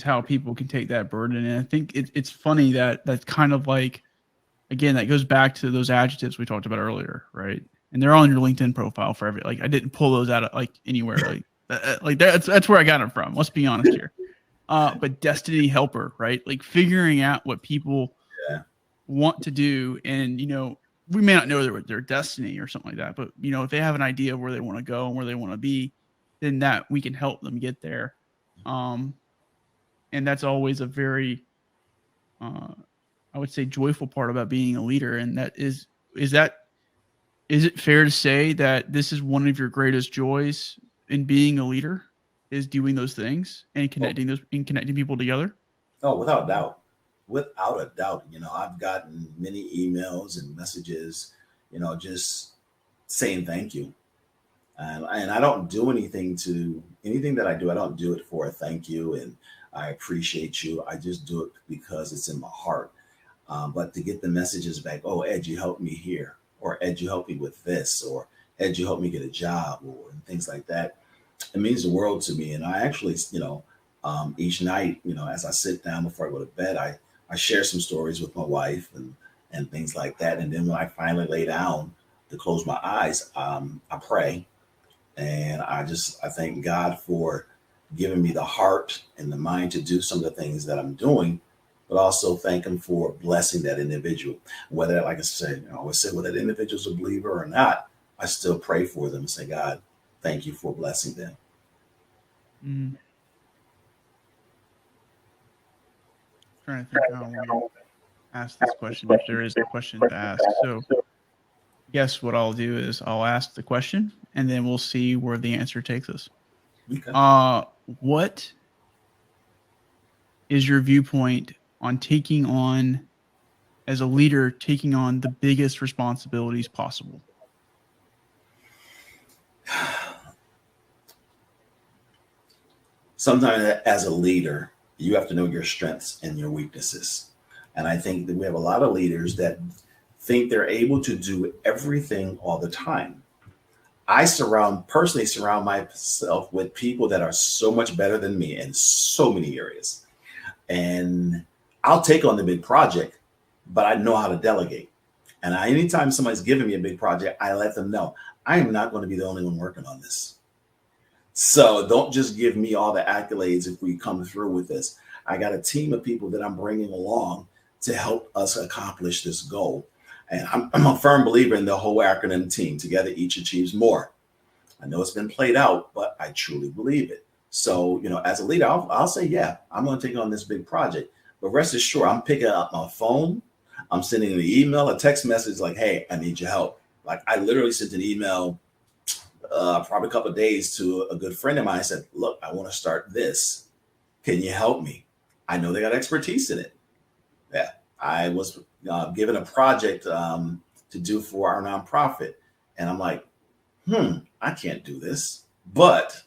how people can take that burden. And I think it's funny that that's kind of like, again, that goes back to those adjectives we talked about earlier, right? And they're on your LinkedIn profile for I didn't pull those out of like anywhere. Like that's where I got them from. Let's be honest here. But destiny helper, right? Like figuring out what people want to do. And, we may not know their destiny or something like that, but if they have an idea of where they want to go and where they want to be, then that we can help them get there. And that's always a very, I would say, joyful part about being a leader. And that is it fair to say that this is one of your greatest joys in being a leader, is doing those things and connecting people together? Oh, without a doubt. Without a doubt. I've gotten many emails and messages, just saying thank you. And I don't do anything that I do. I don't do it for a thank you and I appreciate you. I just do it because it's in my heart. But to get the messages back, oh, Ed, you helped me here, or Ed, you helped me with this, or Ed, you helped me get a job, or things like that. It means the world to me. And I actually, each night, as I sit down before I go to bed, I share some stories with my wife and things like that. And then when I finally lay down to close my eyes, I pray. And I thank God for giving me the heart and the mind to do some of the things that I'm doing, but also thank him for blessing that individual. Whether, like I said, I always say, whether that individual's a believer or not, I still pray for them and say, God, thank you for blessing them. Mm. Trying to think how we ask this question, if there is a question to ask. So guess what I'll do is I'll ask the question and then we'll see where the answer takes us. Okay. What is your viewpoint on taking on as a leader taking on the biggest responsibilities possible? Sometimes as a leader, you have to know your strengths and your weaknesses. And I think that we have a lot of leaders that think they're able to do everything all the time. I personally surround myself with people that are so much better than me in so many areas. And I'll take on the big project, but I know how to delegate. And anytime somebody's giving me a big project, I let them know I am not going to be the only one working on this. So don't just give me all the accolades if we come through with this. I got a team of people that I'm bringing along to help us accomplish this goal. And I'm a firm believer in the whole acronym team. Together, each achieves more. I know it's been played out, but I truly believe it. So, as a leader, I'll say, yeah, I'm going to take on this big project. But rest assured, I'm picking up my phone. I'm sending an email, a text message like, hey, I need your help. Like I literally sent an email probably a couple of days to a good friend of mine. I said, look, I want to start this. Can you help me? I know they got expertise in it. Yeah, I was given a project to do for our nonprofit. And I'm like, I can't do this, but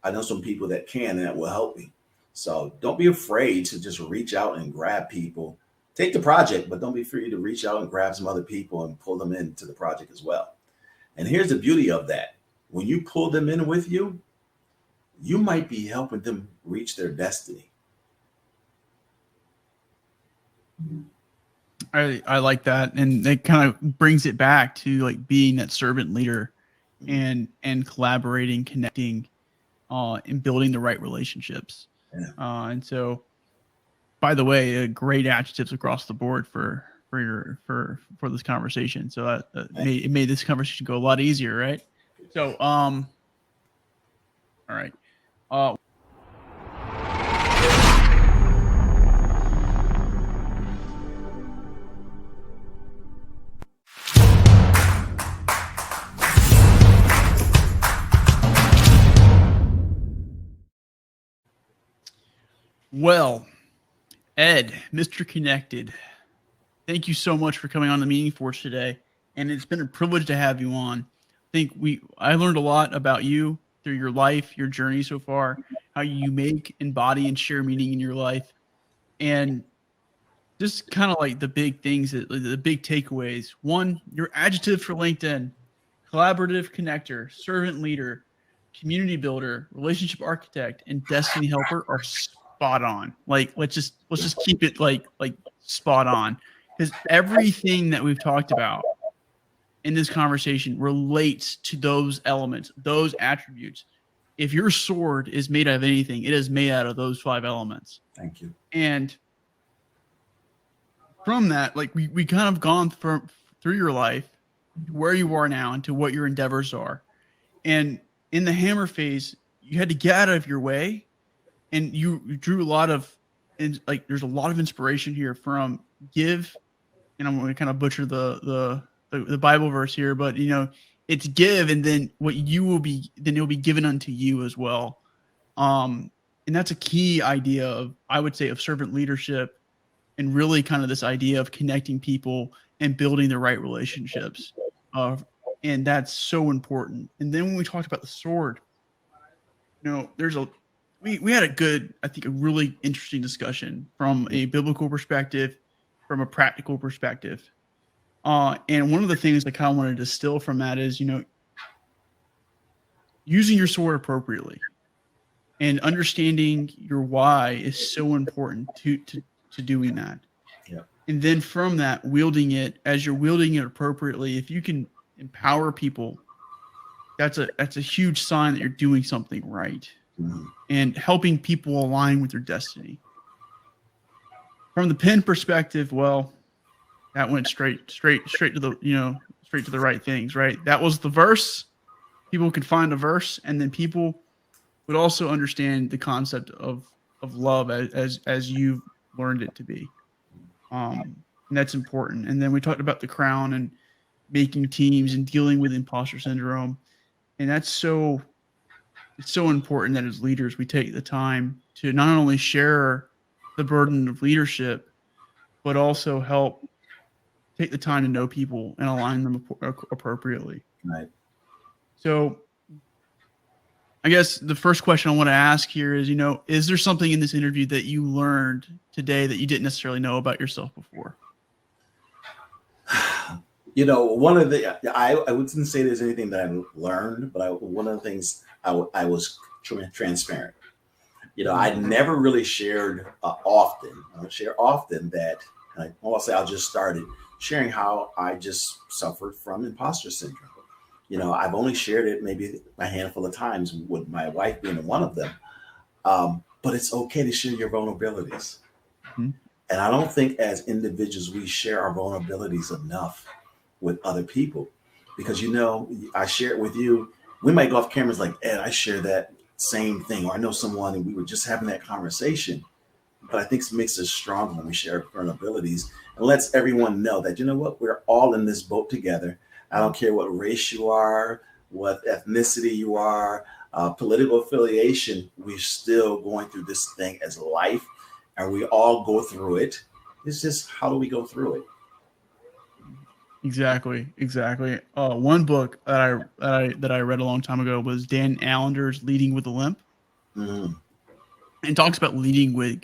I know some people that can and that will help me. So don't be afraid to just reach out and grab people. Take the project, but don't be afraid to reach out and grab some other people and pull them into the project as well. And here's the beauty of that. When you pull them in with you, you might be helping them reach their destiny. I like that. And it kind of brings it back to like being that servant leader and collaborating, connecting, and building the right relationships. Yeah. And so, by the way, great adjectives across the board for this conversation. So it made this conversation go a lot easier, right? So, all right. Well, Ed, Mr. Connected, thank you so much for coming on the Meeting Force today. And it's been a privilege to have you on. I learned a lot about you through your life, your journey so far, how you make, embody, and share meaning in your life. And just kind of like the big things, the big takeaways. One, your adjective for LinkedIn: collaborative connector, servant leader, community builder, relationship architect, and destiny helper are spot on. Like let's just keep it like spot on, because everything that we've talked about in this conversation relates to those elements, those attributes. If your sword is made out of anything, it is made out of those 5 elements. Thank you. And from that, like we kind of gone through your life, where you are now, and to what your endeavors are. And in the hammer phase, you had to get out of your way, and you drew a lot of, there's a lot of inspiration here from give, and I'm going to kind of butcher the Bible verse here, but it's give, and then what you will be, then it'll be given unto you as well. And that's a key idea of, I would say, of servant leadership, and really kind of this idea of connecting people and building the right relationships. And that's so important. And then when we talked about the sword, we had a really interesting discussion from a biblical perspective, from a practical perspective. And one of the things I kind of wanted to distill from that is, using your sword appropriately and understanding your why is so important to doing that. Yeah. And then from that, wielding it, as you're wielding it appropriately, if you can empower people, that's a huge sign that you're doing something right. Mm-hmm. And helping people align with their destiny. From the pen perspective, well, that went straight to the right things, right? That was the verse. People could find a verse, and then people would also understand the concept of love as you've learned it to be. And that's important. And then we talked about the crown and making teams and dealing with imposter syndrome. And it's so important that as leaders, we take the time to not only share the burden of leadership, but also help take the time to know people and align them appropriately. Right. So I guess the first question I want to ask here is, is there something in this interview that you learned today that you didn't necessarily know about yourself before? One of the, I wouldn't say there's anything that I learned, but one of the things I was transparent. I never really shared often. I would share often that, I'll just started sharing how I just suffered from imposter syndrome. I've only shared it maybe a handful of times, with my wife being one of them. But it's okay to share your vulnerabilities. Mm-hmm. And I don't think as individuals, we share our vulnerabilities enough with other people, because, I share it with you. We might go off cameras like, Ed, I share that same thing, or I know someone and we were just having that conversation. But I think it makes us stronger when we share vulnerabilities and lets everyone know that, we're all in this boat together. I don't care what race you are, what ethnicity you are, political affiliation, we're still going through this thing as life, and we all go through it. It's just, how do we go through it? Exactly. One book that I read a long time ago was Dan Allender's Leading with a Limp. Mm-hmm. And talks about leading with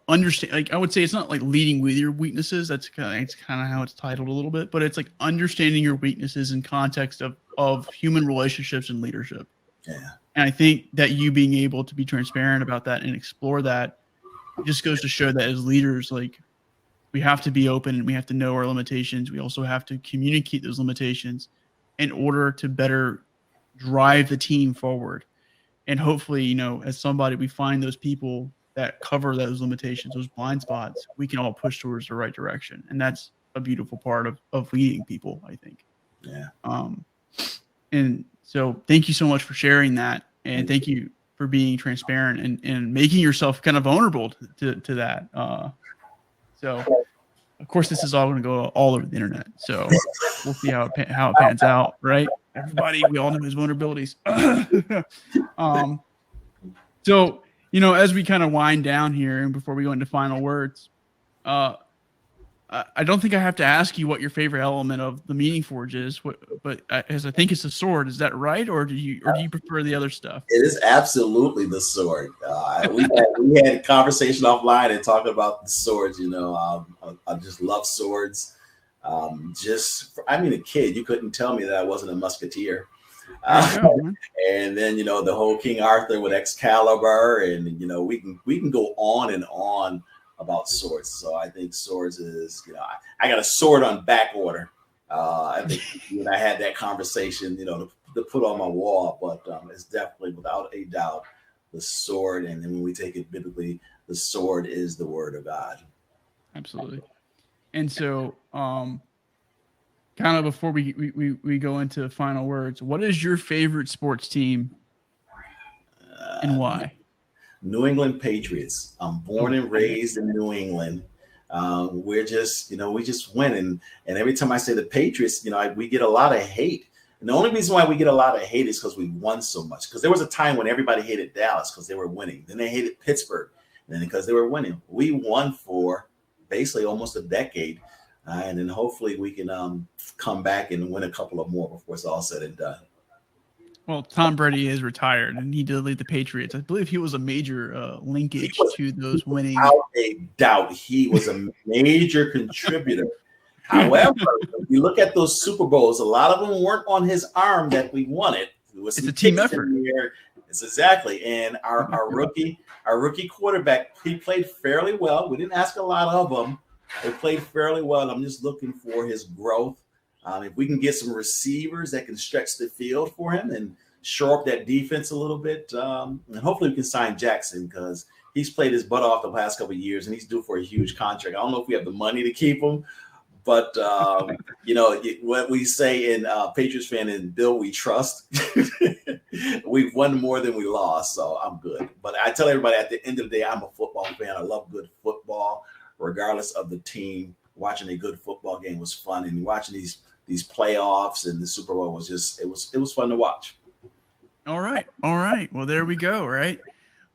understand. Like, I would say it's not like leading with your weaknesses. That's kind of how it's titled a little bit, but it's like understanding your weaknesses in context of human relationships and leadership. Yeah. And I think that you being able to be transparent about that and explore that just goes to show that as leaders, like, we have to be open and we have to know our limitations. We also have to communicate those limitations in order to better drive the team forward. And hopefully, as somebody, we find those people that cover those limitations, those blind spots, we can all push towards the right direction. And that's a beautiful part of leading people, I think. Yeah. And so thank you so much for sharing that. And thank you for being transparent and making yourself kind of vulnerable to that. So, of course, this is all going to go all over the internet. So we'll see how it pans out, right? Everybody, we all know his vulnerabilities. So, as we kind of wind down here and before we go into final words, I don't think I have to ask you what your favorite element of the Meaning Forge is, but as I think it's the sword. Is that right, or do you prefer the other stuff? It is absolutely the sword. We had a conversation offline and talking about the swords. I just love swords. A kid, you couldn't tell me that I wasn't a musketeer. And then the whole King Arthur with Excalibur, and we can go on and on about swords. So I think swords is, I got a sword on back order. I think when I had that conversation, to put on my wall, but it's definitely without a doubt the sword. And then when we take it biblically, the sword is the word of God. Absolutely. And so, kind of before we go into final words, what is your favorite sports team and why? New England Patriots. I'm born and raised in New England. We're just, we just win. And every time I say the Patriots, we get a lot of hate. And the only reason why we get a lot of hate is because we won so much. Because there was a time when everybody hated Dallas because they were winning. Then they hated Pittsburgh. And then because they were winning. We won for basically almost a decade. And then hopefully we can come back and win a couple of more before it's all said and done. Well, Tom Brady is retired, and he did lead the Patriots. I believe he was a major linkage to those winning. Without a doubt, he was a major contributor. However, if you look at those Super Bowls, a lot of them weren't on his arm that we won it. It's a team effort. It's exactly. And our rookie quarterback, he played fairly well. We didn't ask a lot of him. He played fairly well. I'm just looking for his growth. If we can get some receivers that can stretch the field for him and shore up that defense a little bit, and hopefully we can sign Jackson because he's played his butt off the past couple of years and he's due for a huge contract. I don't know if we have the money to keep him, but what we say in Patriots fan and Bill, we trust. We've won more than we lost, so I'm good. But I tell everybody at the end of the day, I'm a football fan. I love good football, regardless of the team. Watching a good football game was fun, and watching these playoffs and the Super Bowl was just, it was fun to watch. All right. Well, there we go. Right.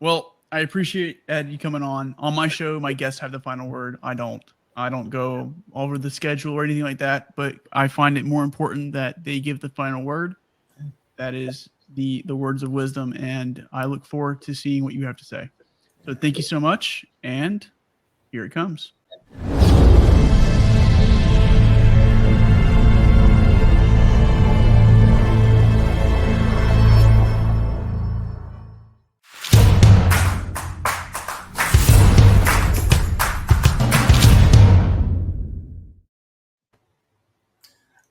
Well, I appreciate Ed you coming on my show. My guests have the final word. I don't. I don't go over the schedule or anything like that, but I find it more important that they give the final word. That is the words of wisdom, and I look forward to seeing what you have to say. So thank you so much, and here it comes.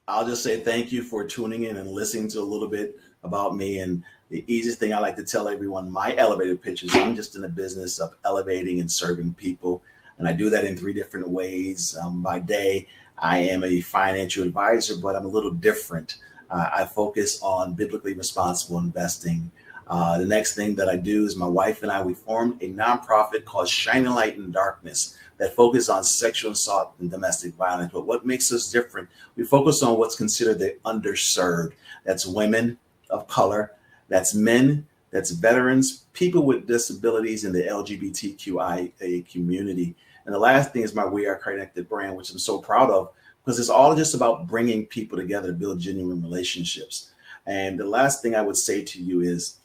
I'll just say thank you for tuning in and listening to a little bit about me. And the easiest thing I like to tell everyone, my elevator pitch is I'm just in the business of elevating and serving people. And I do that in 3 different ways. By day, I am a financial advisor, but I'm a little different. I focus on biblically responsible investing. The next thing that I do is my wife and I, we formed a nonprofit called Shining Light in Darkness that focus on sexual assault and domestic violence. But what makes us different, we focus on what's considered the underserved. That's women of color, that's men, that's veterans, people with disabilities in the LGBTQIA community. And the last thing is my We Are Connected brand, which I'm so proud of, because it's all just about bringing people together to build genuine relationships. And the last thing I would say to you is,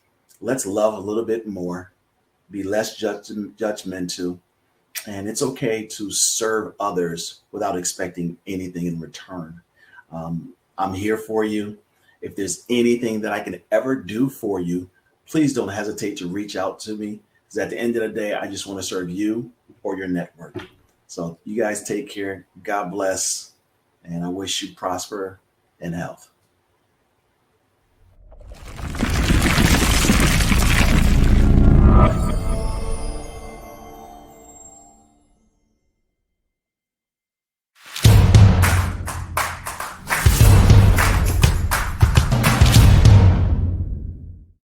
let's love a little bit more, be less judgmental, and it's okay to serve others without expecting anything in return. I'm here for you. If there's anything that I can ever do for you, please don't hesitate to reach out to me. Because at the end of the day, I just want to serve you or your network. So you guys take care. God bless. And I wish you prosper and health.